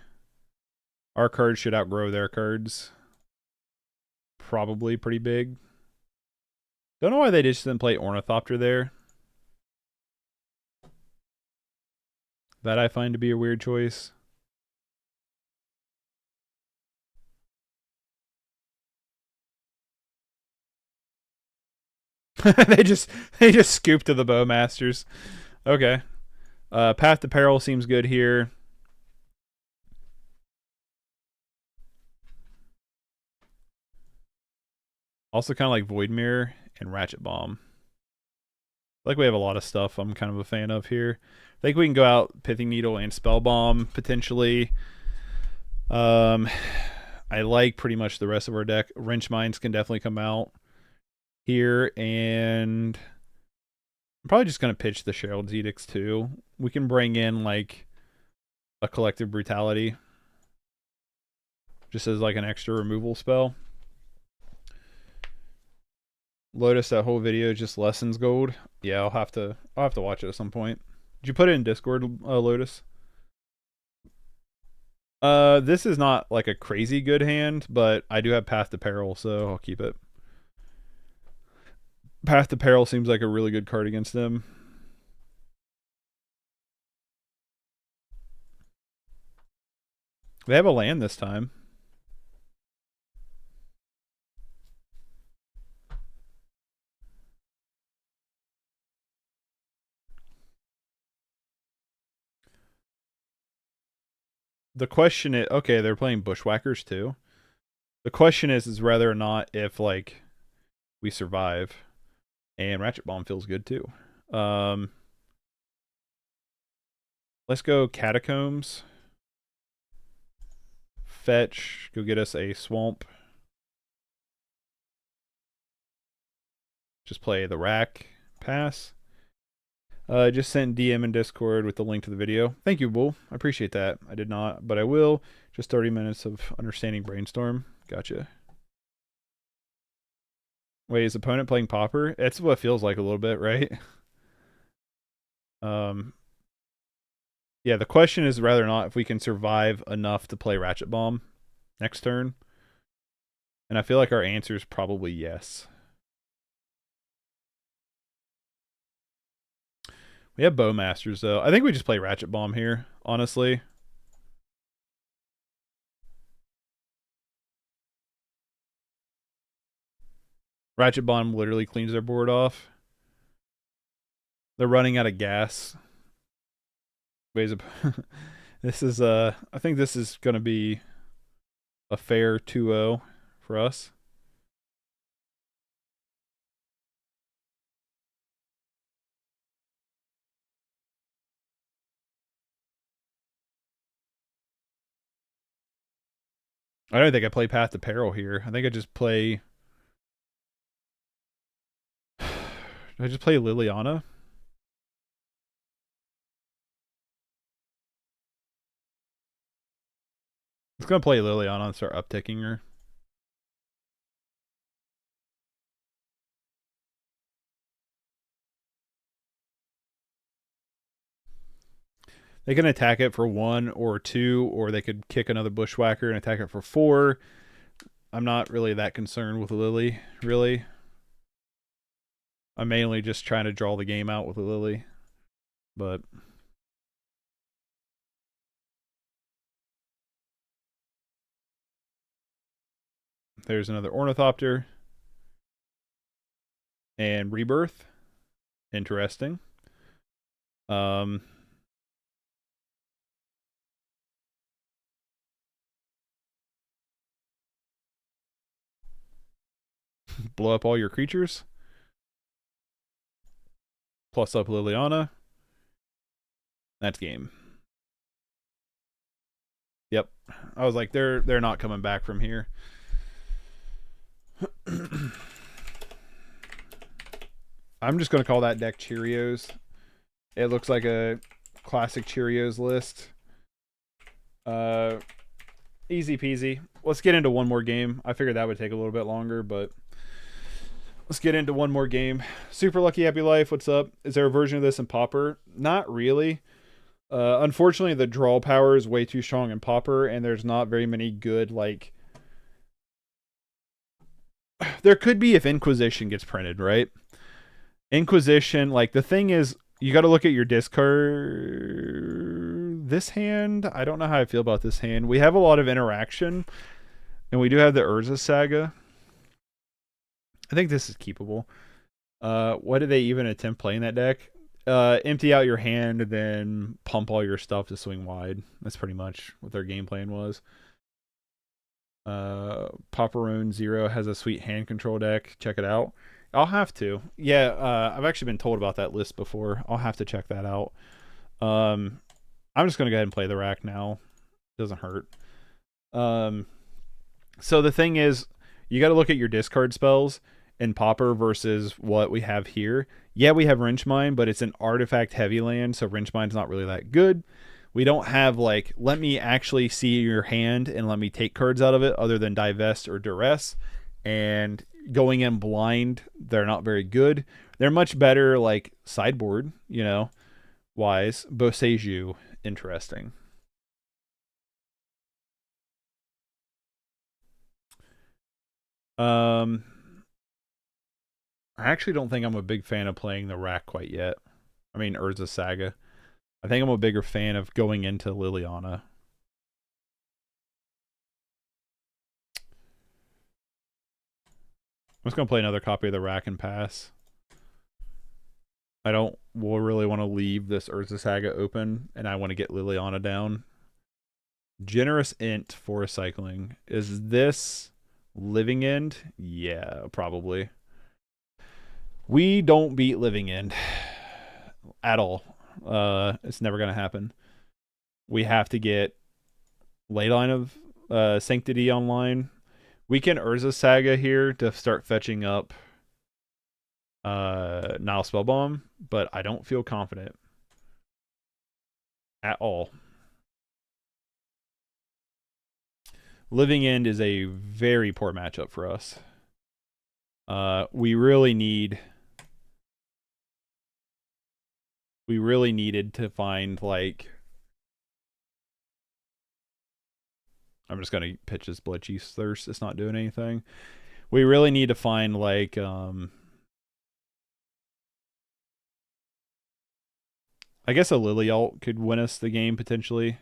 Our cards should outgrow their cards. Probably pretty big. Don't know why they just didn't play Ornithopter there. That I find to be a weird choice. they just scooped to the Bowmasters. Okay. Path to Peril seems good here. Also kind of like Void Mirror and Ratchet Bomb. Like we have a lot of stuff I'm kind of a fan of here. I think we can go out Pithing Needle and Spell Bomb potentially. I like pretty much the rest of our deck. Wrench Mines can definitely come out here, and I'm probably just going to pitch the Sherald's Edicts too. We can bring in like a Collective Brutality just as like an extra removal spell. Lotus, that whole video just lessons gold. Yeah, I'll have to watch it at some point. Did you put it in Discord, Lotus? This is not like a crazy good hand, but I do have Path to Peril, so I'll keep it. Path to Peril seems like a really good card against them. They have a land this time. The question is, okay, they're playing Bushwhackers too. The question is whether or not if like we survive, and Ratchet Bomb feels good too. Let's go Catacombs. Fetch, go get us a Swamp. Just play the Rack, pass. Just sent DM in Discord with the link to the video. Thank you, Bull. I appreciate that. I did not, but I will. Just 30 minutes of understanding Brainstorm. Gotcha. Wait, is opponent playing Pauper? That's what it feels like a little bit, right? Yeah, the question is whether or not if we can survive enough to play Ratchet Bomb next turn. And I feel like our answer is probably yes. We have Bowmasters, though. I think we just play Ratchet Bomb here, honestly. Ratchet Bomb literally cleans their board off. They're running out of gas. This is, I think this is going to be a fair 2-0 for us. I don't think I play Path to Peril here. I think I just play... I just play Liliana. It's going to play Liliana and start upticking her. They can attack it for 1 or 2, or they could kick another Bushwhacker and attack it for 4. I'm not really that concerned with Lily, really. I'm mainly just trying to draw the game out with Lily. But there's another Ornithopter. And Rebirth. Interesting. Blow up all your creatures. Plus up Liliana. That's game. Yep. I was like, they're not coming back from here. I'm just going to call that deck Cheerios. It looks like a classic Cheerios list. Easy peasy. Let's get into one more game. I figured that would take a little bit longer, but let's get into one more game. Super Lucky Happy Life, what's up? Is there a version of this in Pauper? Not really. Unfortunately, the draw power is way too strong in Pauper, and there's not very many good, like... There could be if Inquisition gets printed, right? Inquisition, like, the thing is, you got to look at your discard. This hand, I don't know how I feel about this hand. We have a lot of interaction, and we do have the Urza Saga. I think this is keepable. What did they even attempt playing that deck? Empty out your hand and then pump all your stuff to swing wide. That's pretty much what their game plan was. Paparone Zero has a sweet hand control deck. Check it out. I'll have to. Yeah, I've actually been told about that list before. I'll have to check that out. I'm just going to go ahead and play the rack now. It doesn't hurt. So the thing is, you got to look at your discard spells in Pauper versus what we have here. Yeah, we have Wrench Mine, but it's an artifact heavy land, so Wrench Mine's not really that good. We don't have, like, let me actually see your hand and let me take cards out of it other than Divest or Duress. And going in blind, they're not very good. They're much better, like, sideboard, you know, wise. Boseiju, interesting. I actually don't think I'm a big fan of playing the rack quite yet. I mean, Urza Saga. I think I'm a bigger fan of going into Liliana. I'm just going to play another copy of the rack and pass. I don't really want to leave this Urza Saga open, and I want to get Liliana down. Generous Int for cycling. Is this Living End? Yeah, probably. We don't beat Living End at all. It's never going to happen. We have to get Leyline of Sanctity online. We can Urza Saga here to start fetching up Nile Spellbomb, but I don't feel confident at all. Living End is a very poor matchup for us. We really needed to find, like, I'm just gonna pitch this Bloodchief's Thirst. It's not doing anything. We really need to find, like, I guess a Lily ult could win us the game potentially.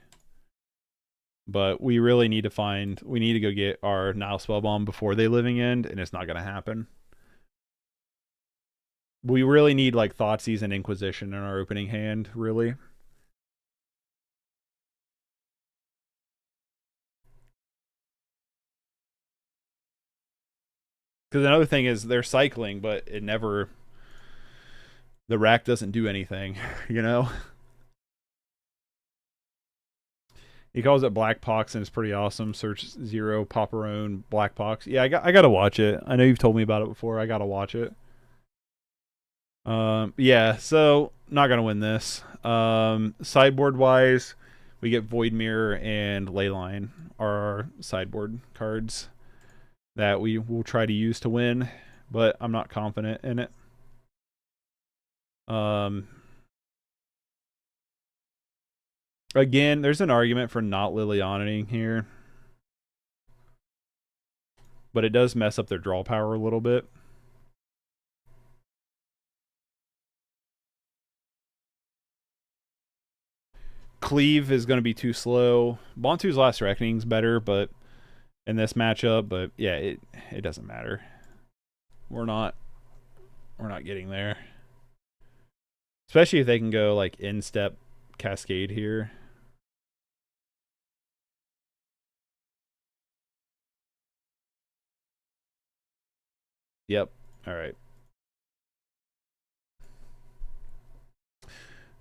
But we really need to we need to go get our Nile Spellbomb before they living end, and it's not going to happen. We really need like Thoughtseize and Inquisition in our opening hand, really. Because another thing is they're cycling, but it never... The rack doesn't do anything, you know? He calls it Black Pox, and it's pretty awesome. Search 0 Paparone Black Pox. Yeah, I got to watch it. I know you've told me about it before. I got to watch it. Yeah, so not going to win this. Sideboard-wise, we get Void Mirror and Leyline are our sideboard cards that we will try to use to win, but I'm not confident in it. Again, there's an argument for not Lilianaing here, but it does mess up their draw power a little bit. Cleave is going to be too slow. Bontu's Last Reckoning's better, but in this matchup, but yeah, it doesn't matter. We're not getting there. Especially if they can go like in-step Cascade here. Yep. All right.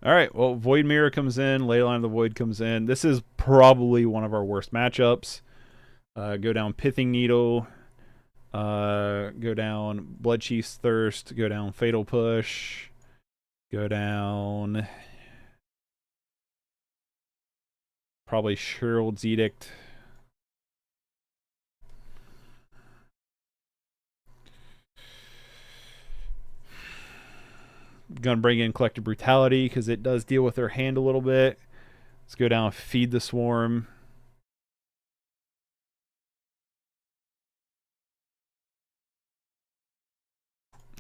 All right. Well, Void Mirror comes in. Leyline of the Void comes in. This is probably one of our worst matchups. Go down Pithing Needle. Go down Bloodchief's Thirst. Go down Fatal Push. Go down probably Sherald's Edict. Gonna bring in Collective Brutality because it does deal with their hand a little bit. Let's go down Feed the Swarm.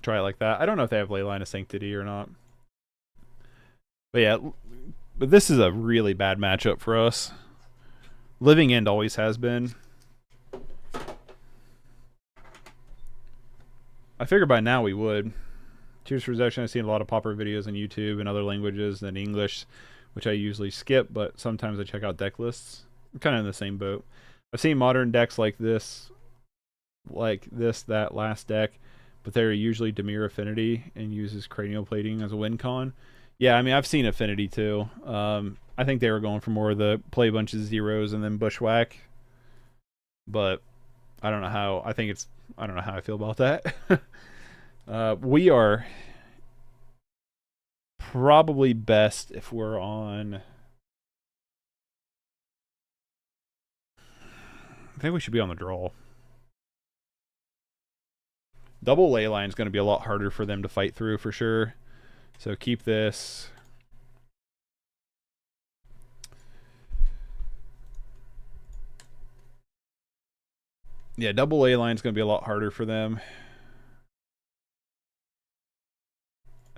Try it like that. I don't know if they have Leyline of Sanctity or not. But yeah, but this is a really bad matchup for us. Living End always has been. I figured by now we would. Cheers for Possession. I've seen a lot of Pauper videos on YouTube in other languages than English, which I usually skip, but sometimes I check out deck lists. I'm kind of in the same boat. I've seen modern decks like this, that last deck, but they're usually Dimir Affinity and uses Cranial Plating as a win con. Yeah, I mean, I've seen Affinity too. I think they were going for more of the play a bunch of zeros and then bushwhack. But I don't know how. I don't know how I feel about that. We are probably best if we're on... I think we should be on the draw. Double Leyline is going to be a lot harder for them to fight through for sure. So keep this. Yeah, double Leyline is going to be a lot harder for them.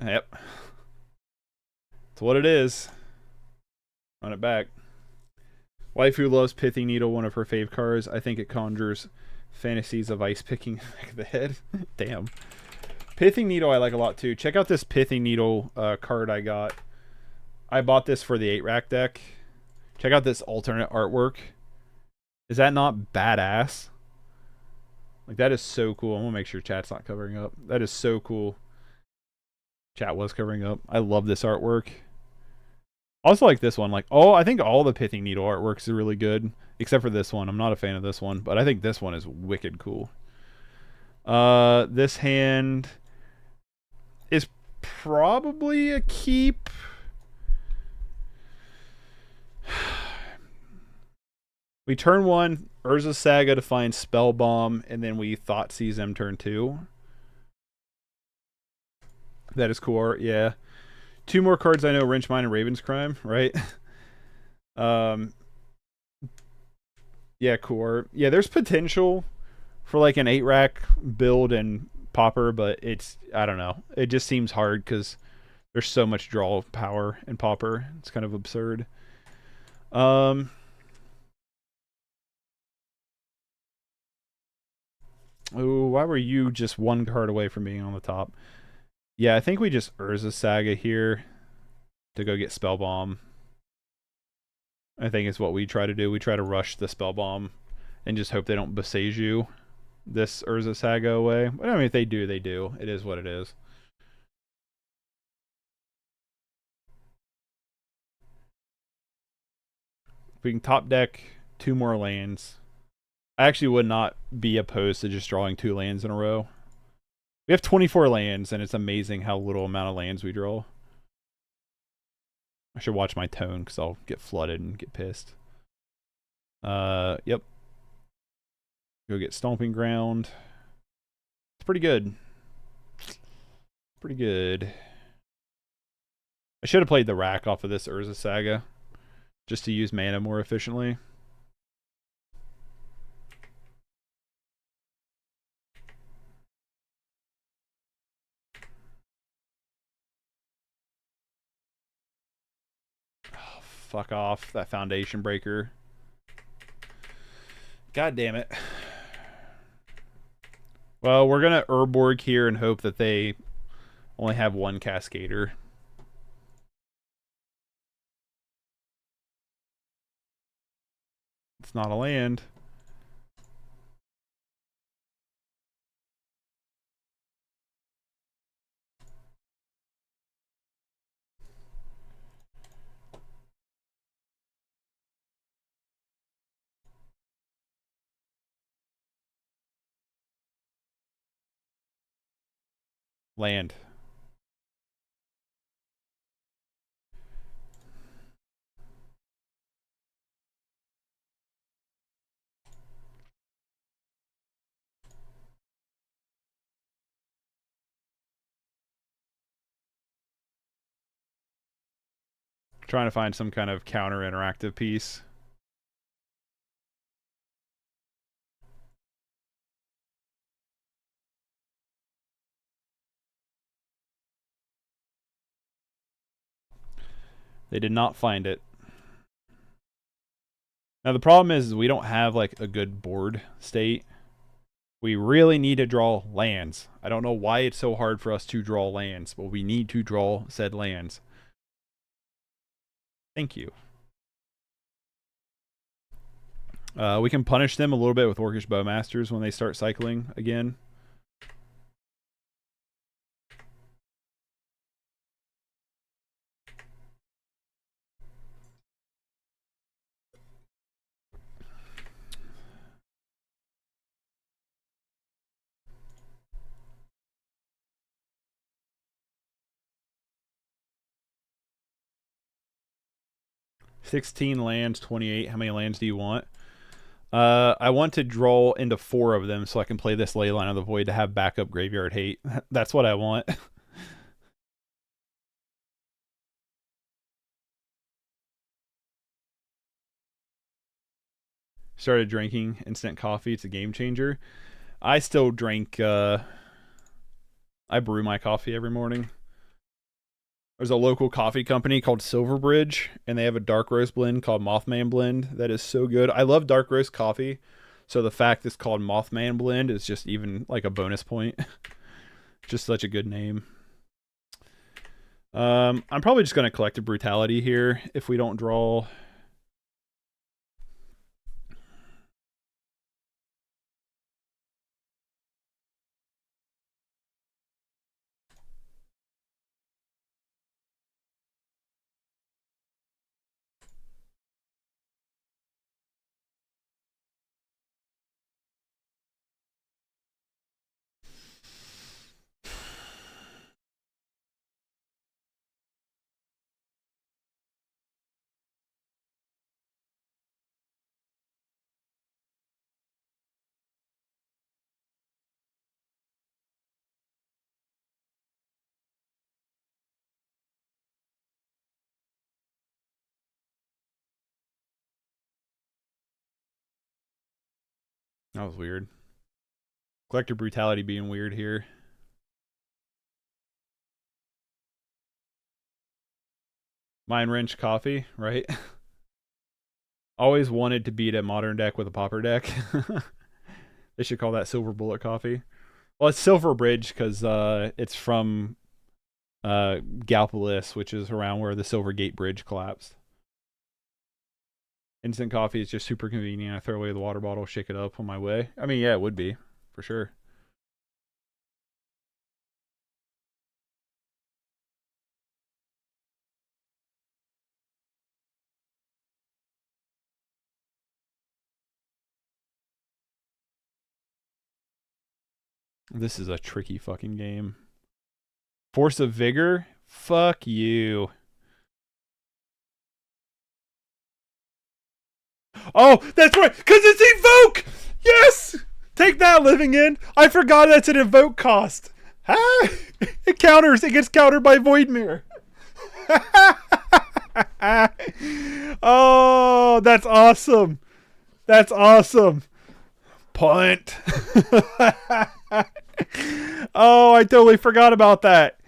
Yep. That's what it is. Run it back. Waifu loves Pithing Needle, one of her fave cards. I think it conjures fantasies of ice picking the back of the head. Damn. Pithing Needle I like a lot too. Check out this Pithing Needle card I got. I bought this for the 8-rack deck. Check out this alternate artwork. Is that not badass? Like, that is so cool. I'm going to make sure chat's not covering up. That is so cool. Chat was covering up. I love this artwork. Also like this one. Like, I think all the Pithing Needle artworks are really good. Except for this one. I'm not a fan of this one. But I think this one is wicked cool. This hand is probably a keep. We turn 1, Urza's Saga to find Spell Bomb, and then we Thoughtseize them turn 2. That is cool, yeah. 2 more cards I know, Wrench Mine and Raven's Crime, right? Yeah, cool. Yeah, there's potential for like an 8-rack build and Pauper, but it's, I don't know. It just seems hard because There's so much draw power in Pauper. It's kind of absurd. Oh, why were you just one card away from being on the top? Yeah, I think we just Urza Saga here to go get Spell Bomb. I think it's what we try to do. We try to rush the Spell Bomb and just hope they don't Boseiju this Urza Saga away. But I mean, if they do, they do. It is what it is. We can top deck 2 more lands. I actually would not be opposed to just drawing 2 lands in a row. We have 24 lands, and it's amazing how little amount of lands we draw. I should watch my tone, because I'll get flooded and get pissed. Yep. Go get Stomping Ground. It's pretty good. Pretty good. I should have played the rack off of this Urza Saga, just to use mana more efficiently. Oh, fuck off, that Foundation Breaker. God damn it. Well, we're gonna Urborg here and hope that they only have 1 Cascader. It's not a land. Land. Trying to find some kind of counter interactive piece. They did not find it. Now the problem is we don't have like a good board state. We really need to draw lands. I don't know why it's so hard for us to draw lands, but we need to draw said lands. Thank you. We can punish them a little bit with Orcish Bowmasters when they start cycling again. $16 lands, 28. How many lands do you want? I want to draw into 4 of them so I can play this Leyline of the Void to have backup Graveyard Hate. That's what I want. Started drinking instant coffee. It's a game changer. I still drink, I brew my coffee every morning. There's a local coffee company called Silverbridge, and they have a dark roast blend called Mothman Blend that is so good. I love dark roast coffee, so the fact it's called Mothman Blend is just even like a bonus point. Just such a good name. I'm probably just going to Collective Brutality here if we don't draw. That was weird. Collective Brutality being weird here. Mine wrench coffee, right? Always wanted to beat a modern deck with a popper deck. They should call that Silver Bullet coffee. Well, it's Silver Bridge because it's from Galpolis, which is around where the Silver Gate Bridge collapsed. Instant coffee is just super convenient. I throw away the water bottle, shake it up on my way. I mean, yeah, it would be, for sure. This is a tricky fucking game. Force of Vigor? Fuck you. Oh, that's right, because it's Evoke! Yes! Take that, Living End. I forgot that's an Evoke cost. Ah, it counters. It gets countered by Voidmere. Oh, that's awesome. That's awesome. Punt. Oh, I totally forgot about that.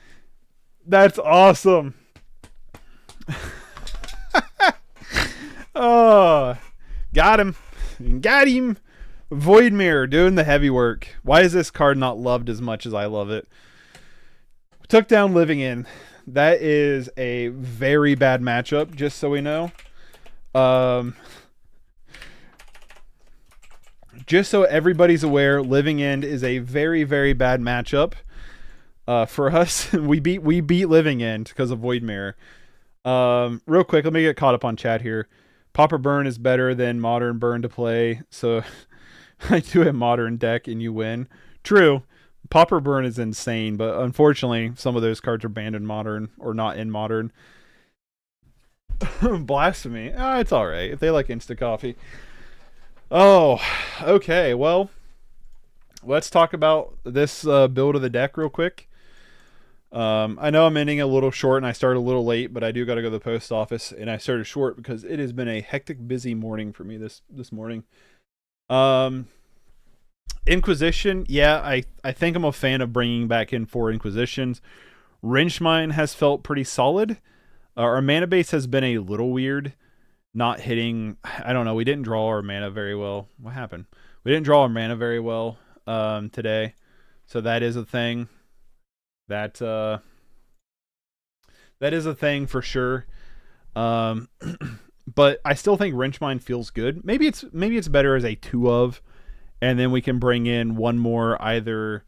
That's awesome. Oh, got him. Got him. Voidmere doing the heavy work. Why is this card not loved as much as I love it? Took down Living End. That is a very bad matchup, just so we know. Just so everybody's aware, Living End is a very, very bad matchup for us. we beat Living End because of Voidmere. Real quick, let me get caught up on chat here. Pauper Burn is better than Modern Burn to play, so I do a Modern deck and you win. True, Pauper Burn is insane, but unfortunately, some of those cards are banned in Modern or not in Modern. Blasphemy. It's all right if they like Insta Coffee. Oh, okay. Well, let's talk about this build of the deck real quick. I know I'm ending a little short and I started a little late, but I do got to go to the post office, and I started short because it has been a hectic, busy morning for me this morning. Inquisition, yeah, I think I'm a fan of bringing back in 4 Inquisitions. Wrenchmine has felt pretty solid. Our mana base has been a little weird. Not hitting, I don't know, we didn't draw our mana very well. What happened? We didn't draw our mana very well today. So that is a thing. That is a thing for sure. But I still think Wrenchmine feels good. Maybe it's better as a 2 of, and then we can bring in one more, either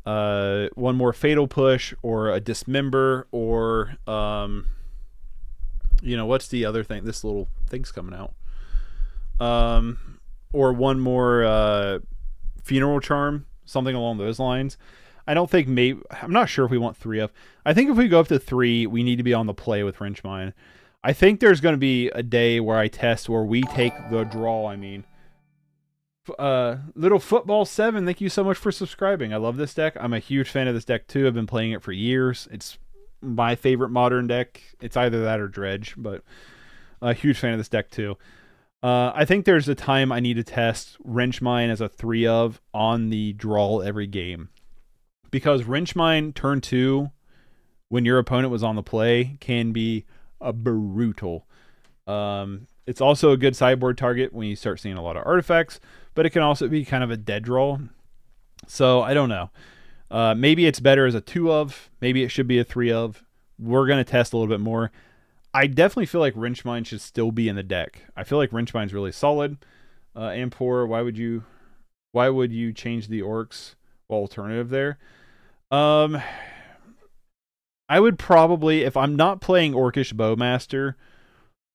one more Fatal Push or a Dismember, or you know, what's the other thing? This little thing's coming out. Or one more Funeral Charm, something along those lines. I don't think I'm not sure if we want 3 of. I think if we go up to 3, we need to be on the play with Wrenchmine. I think there's going to be a day where I test where we take the draw, I mean. Little Football 7, thank you so much for subscribing. I love this deck. I'm a huge fan of this deck too. I've been playing it for years. It's my favorite Modern deck. It's either that or Dredge, but a huge fan of this deck too. I think there's a time I need to test Wrenchmine as a 3 of on the draw every game. Because Wrenchmine turn 2, when your opponent was on the play, can be brutal. It's also a good sideboard target when you start seeing a lot of artifacts, but it can also be kind of a dead draw. So I don't know. Maybe it's better as a 2 of. Maybe it should be a 3 of. We're going to test a little bit more. I definitely feel like Wrenchmine should still be in the deck. I feel like Wrenchmine's really solid. Ampor, why would you change the Orcs alternative there? I would probably, if I'm not playing Orcish Bowmaster,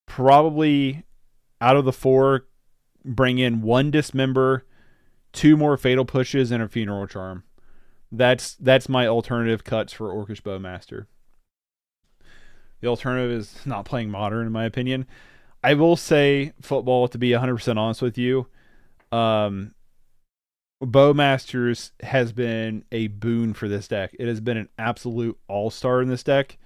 probably out of the 4, bring in 1 Dismember, 2 more Fatal Pushes, and a Funeral Charm. That's my alternative cuts for Orcish Bowmaster. The alternative is not playing Modern, in my opinion. I will say, football, to be 100% honest with you, Bowmasters has been a boon for this deck. It has been an absolute all-star in this deck.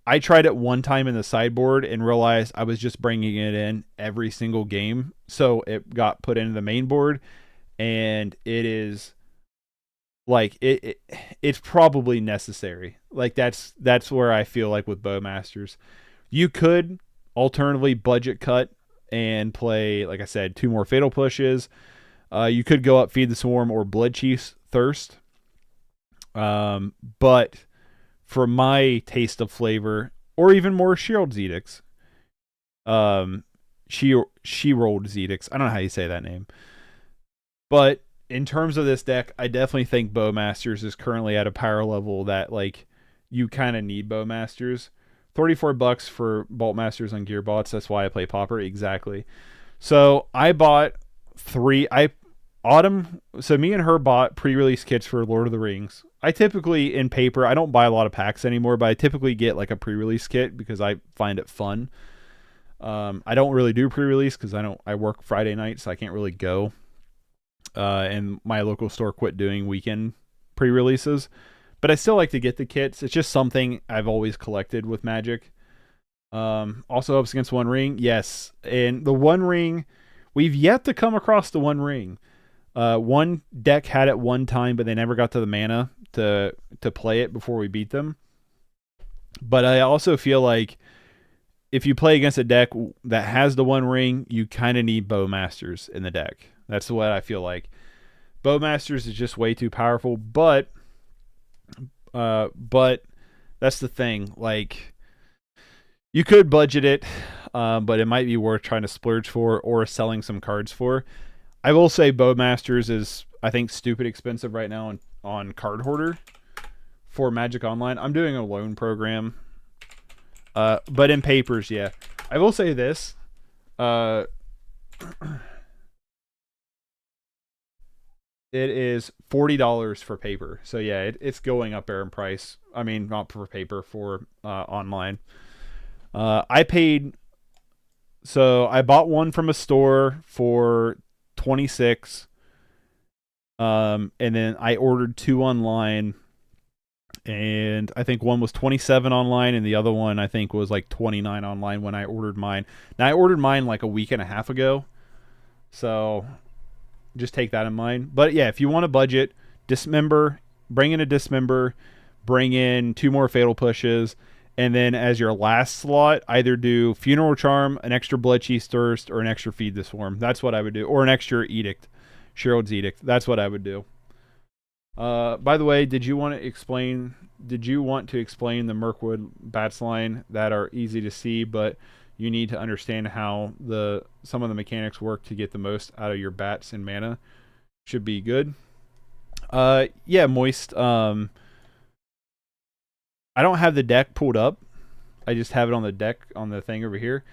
I tried it one time in the sideboard and realized I was just bringing it in every single game. So it got put into the main board, and it is like it's probably necessary. Like that's where I feel like with Bowmasters. You could alternatively budget cut and play, like I said, 2 more Fatal Pushes. You could go up Feed the Swarm or Blood Chief's Thirst. But for my taste of flavor, or even more She-Rolled Edicts, She-Rolled Edicts, I don't know how you say that name. But in terms of this deck, I definitely think Bowmasters is currently at a power level that, like, you kind of need Bowmasters. $34 for Boltmasters on Gearbots. That's why I play Pauper. Exactly. So I bought 3. So me and her bought pre-release kits for Lord of the Rings. I typically, in paper, I don't buy a lot of packs anymore, but I typically get like a pre-release kit because I find it fun. I don't really do pre-release because I work Friday night, so I can't really go. And my local store quit doing weekend pre-releases. But I still like to get the kits. It's just something I've always collected with Magic. Also helps against One Ring. Yes. And the One Ring, we've yet to come across the One Ring. One deck had it one time, but they never got to the mana to play it before we beat them. But I also feel like if you play against a deck that has the One Ring, you kind of need Bowmasters in the deck. That's what I feel like. Bowmasters is just way too powerful, but that's the thing. Like, you could budget it, but it might be worth trying to splurge for or selling some cards for. I will say Bowmasters is, I think, stupid expensive right now on Card Hoarder for Magic Online. I'm doing a loan program, but in papers, yeah. I will say this. It is $40 for paper. So yeah, it's going up there in price. I mean, not for paper, for online. I bought one from a store for $26. And then I ordered 2 online. And I think one was $27 online, and the other one I think was like $29 online when I ordered mine. Now I ordered mine like a week and a half ago. So just take that in mind. But yeah, if you want a budget, Dismember, bring in a Dismember, bring in 2 more Fatal Pushes, and then as your last slot, either do Funeral Charm, an extra Blood Chief's Thirst, or an extra Feed the Swarm. That's what I would do. Or an extra Edict, She-Rolled Edict. That's what I would do. By the way, did you want to explain the Mirkwood bats line that are easy to see, but you need to understand how some of the mechanics work to get the most out of your bats and mana? Should be good. Yeah, Moist. I don't have the deck pulled up. I just have it on the deck on the thing over here.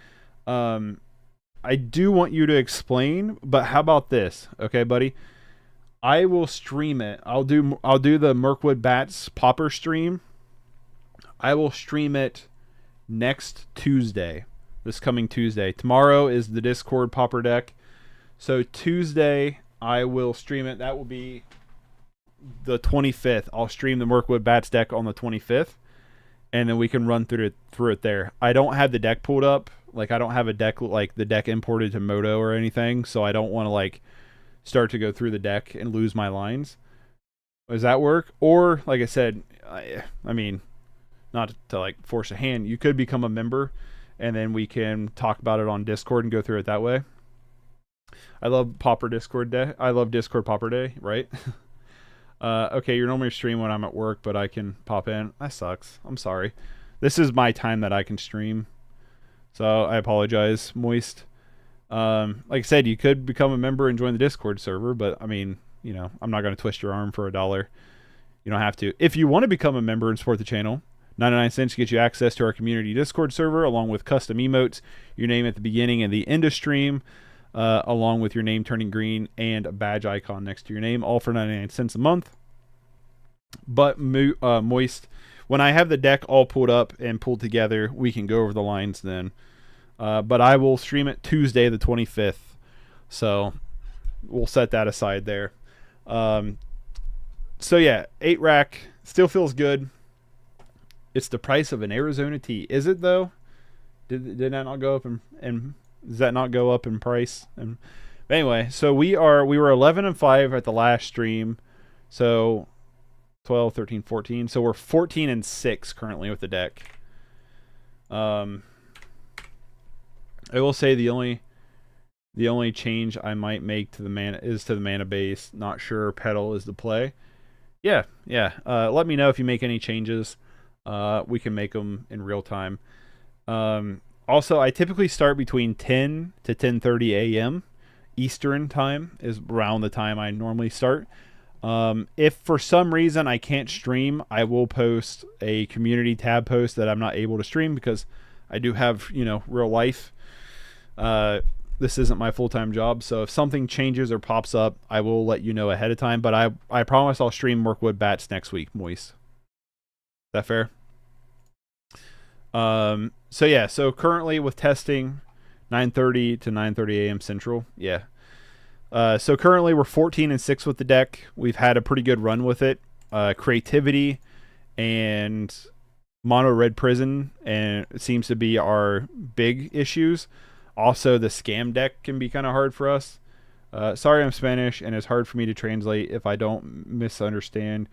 I do want you to explain, but how about this? Okay, buddy. I will stream it. I'll do the Mirkwood Bats Pauper stream. I will stream it next Tuesday. This coming Tuesday. Tomorrow is the Discord Pauper deck. So Tuesday I will stream it. That will be the 25th. I'll stream the Mirkwood Bats deck on the 25th. And then we can run through it there. I don't have the deck pulled up. Like, I don't have a deck like the deck imported to Moto or anything. So I don't want to like start to go through the deck and lose my lines. Does that work? Or, like I said, I mean, not to like force a hand, you could become a member and then we can talk about it on Discord and go through it that way. I love Pauper Discord Day. I love Discord Pauper Day, right? Okay, you're normally stream when I'm at work, but I can pop in. That sucks. I'm sorry. This is my time that I can stream. So I apologize, Moist. Like I said, you could become a member and join the Discord server, but I mean, you know, I'm not going to twist your arm for $1. You don't have to. If you want to become a member and support the channel, 99 cents gets you access to our community Discord server, along with custom emotes, your name at the beginning and the end of stream, along with your name turning green and a badge icon next to your name, all for 99 cents a month. But Moist, when I have the deck all pulled up and pulled together, we can go over the lines then. But I will stream it Tuesday the 25th. So we'll set that aside there. So yeah, 8-rack still feels good. It's the price of an Arizona tea. Is it though? Did that not go up and does that not go up in price? And anyway, so we were 11-5 at the last stream. So 12, 13, 14. So we're 14-6 currently with the deck. I will say the only change I might make to the mana base. Not sure pedal is the play. Yeah. Let me know if you make any changes. We can make them in real time. Also, I typically start between 10 to 10:30 a.m. Eastern time is around the time I normally start. If for some reason I can't stream, I will post a community tab post that I'm not able to stream because I do have, real life. This isn't my full-time job, so if something changes or pops up, I will let you know ahead of time, but I promise I'll stream Mirkwood Bats next week, Moist. Is that fair? So currently with testing, 9:30 to 9:30 a.m. Central. Yeah. So currently we're 14-6 with the deck. We've had a pretty good run with it. Creativity and mono red prison, and it seems to be our big issues. Also, the scam deck can be kind of hard for us. Sorry, I'm Spanish, and it's hard for me to translate if I don't misunderstand.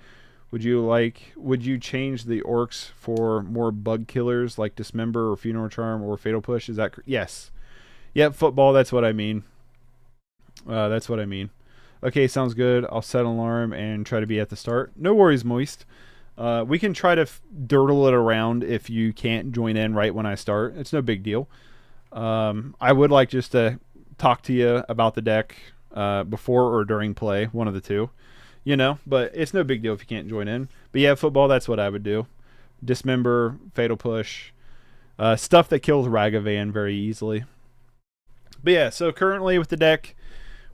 Would you change the orcs for more bug killers like Dismember or Funeral Charm or Fatal Push? Is that yes? Yep, football. That's what I mean. That's what I mean. Okay, sounds good. I'll set an alarm and try to be at the start. No worries, Moist. We can try to dirtle it around if you can't join in right when I start. It's no big deal. I would like just to talk to you about the deck before or during play, one of the two, but it's no big deal if you can't join in. But yeah, football, that's what I would do. Dismember, Fatal Push, stuff that kills Ragavan very easily. But yeah, so currently with the deck,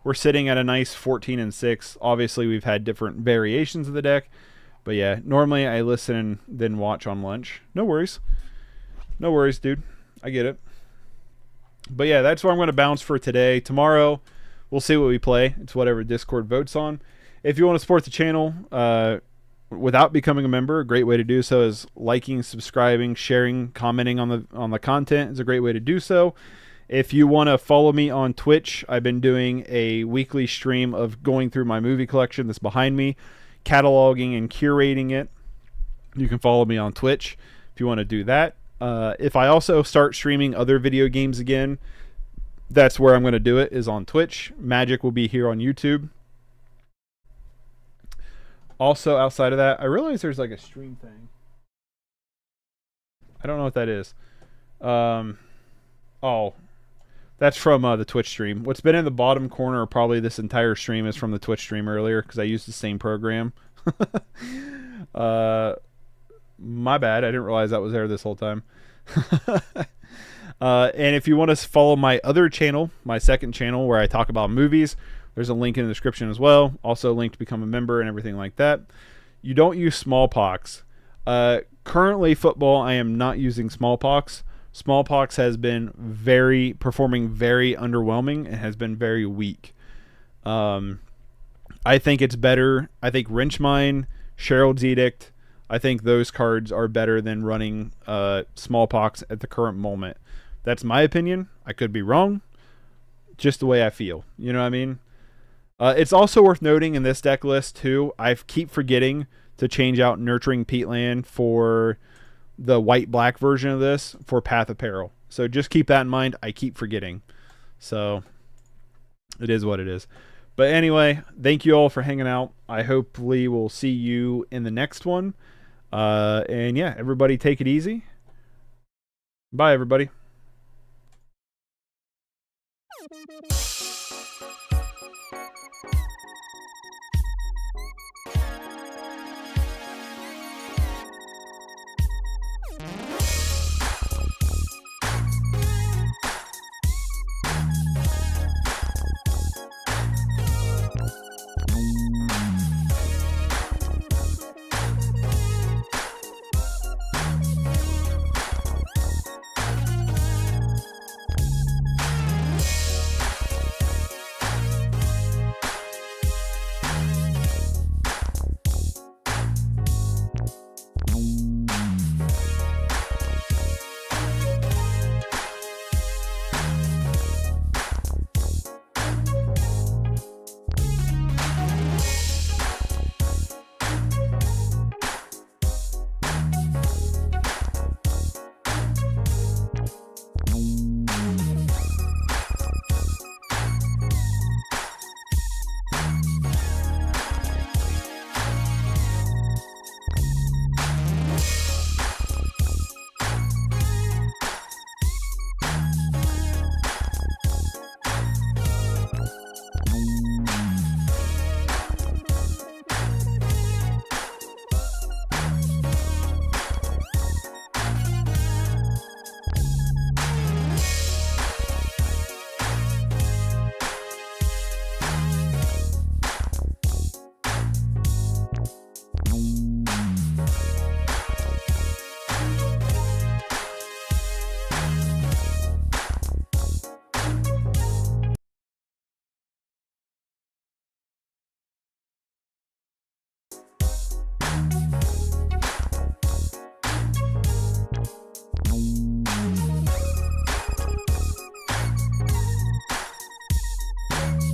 we're sitting at a nice 14-6. Obviously, we've had different variations of the deck. But yeah, normally I listen and then watch on lunch. No worries. No worries, dude. I get it. But yeah, that's where I'm going to bounce for today. Tomorrow, we'll see what we play. It's whatever Discord votes on. If you want to support the channel without becoming a member, a great way to do so is liking, subscribing, sharing, commenting on the content is a great way to do so. If you want to follow me on Twitch, I've been doing a weekly stream of going through my movie collection that's behind me, cataloging and curating it. You can follow me on Twitch if you want to do that. If I also start streaming other video games again, that's where I'm going to do it, is on Twitch. Magic will be here on YouTube. Also, outside of that, I realize there's like a stream thing. I don't know what that is. Oh, that's from the Twitch stream. What's been in the bottom corner of probably this entire stream is from the Twitch stream earlier because I used the same program. My bad. I didn't realize that was there this whole time. And if you want to follow my other channel, my second channel where I talk about movies, there's a link in the description as well. Also a link to become a member and everything like that. You don't use smallpox. Currently, football, I am not using smallpox. Smallpox has been performing very underwhelming and has been very weak. I think it's better. I think Wrenchmine, Sherald's Edict, I think those cards are better than running Smallpox at the current moment. That's my opinion. I could be wrong. Just the way I feel. You know what I mean? It's also worth noting in this deck list, too, I keep forgetting to change out Nurturing Peatland for the white-black version of this for Path of Peril. So just keep that in mind. I keep forgetting. So it is what it is. But anyway, thank you all for hanging out. I hopefully will see you in the next one. And yeah, everybody take it easy. Bye, everybody.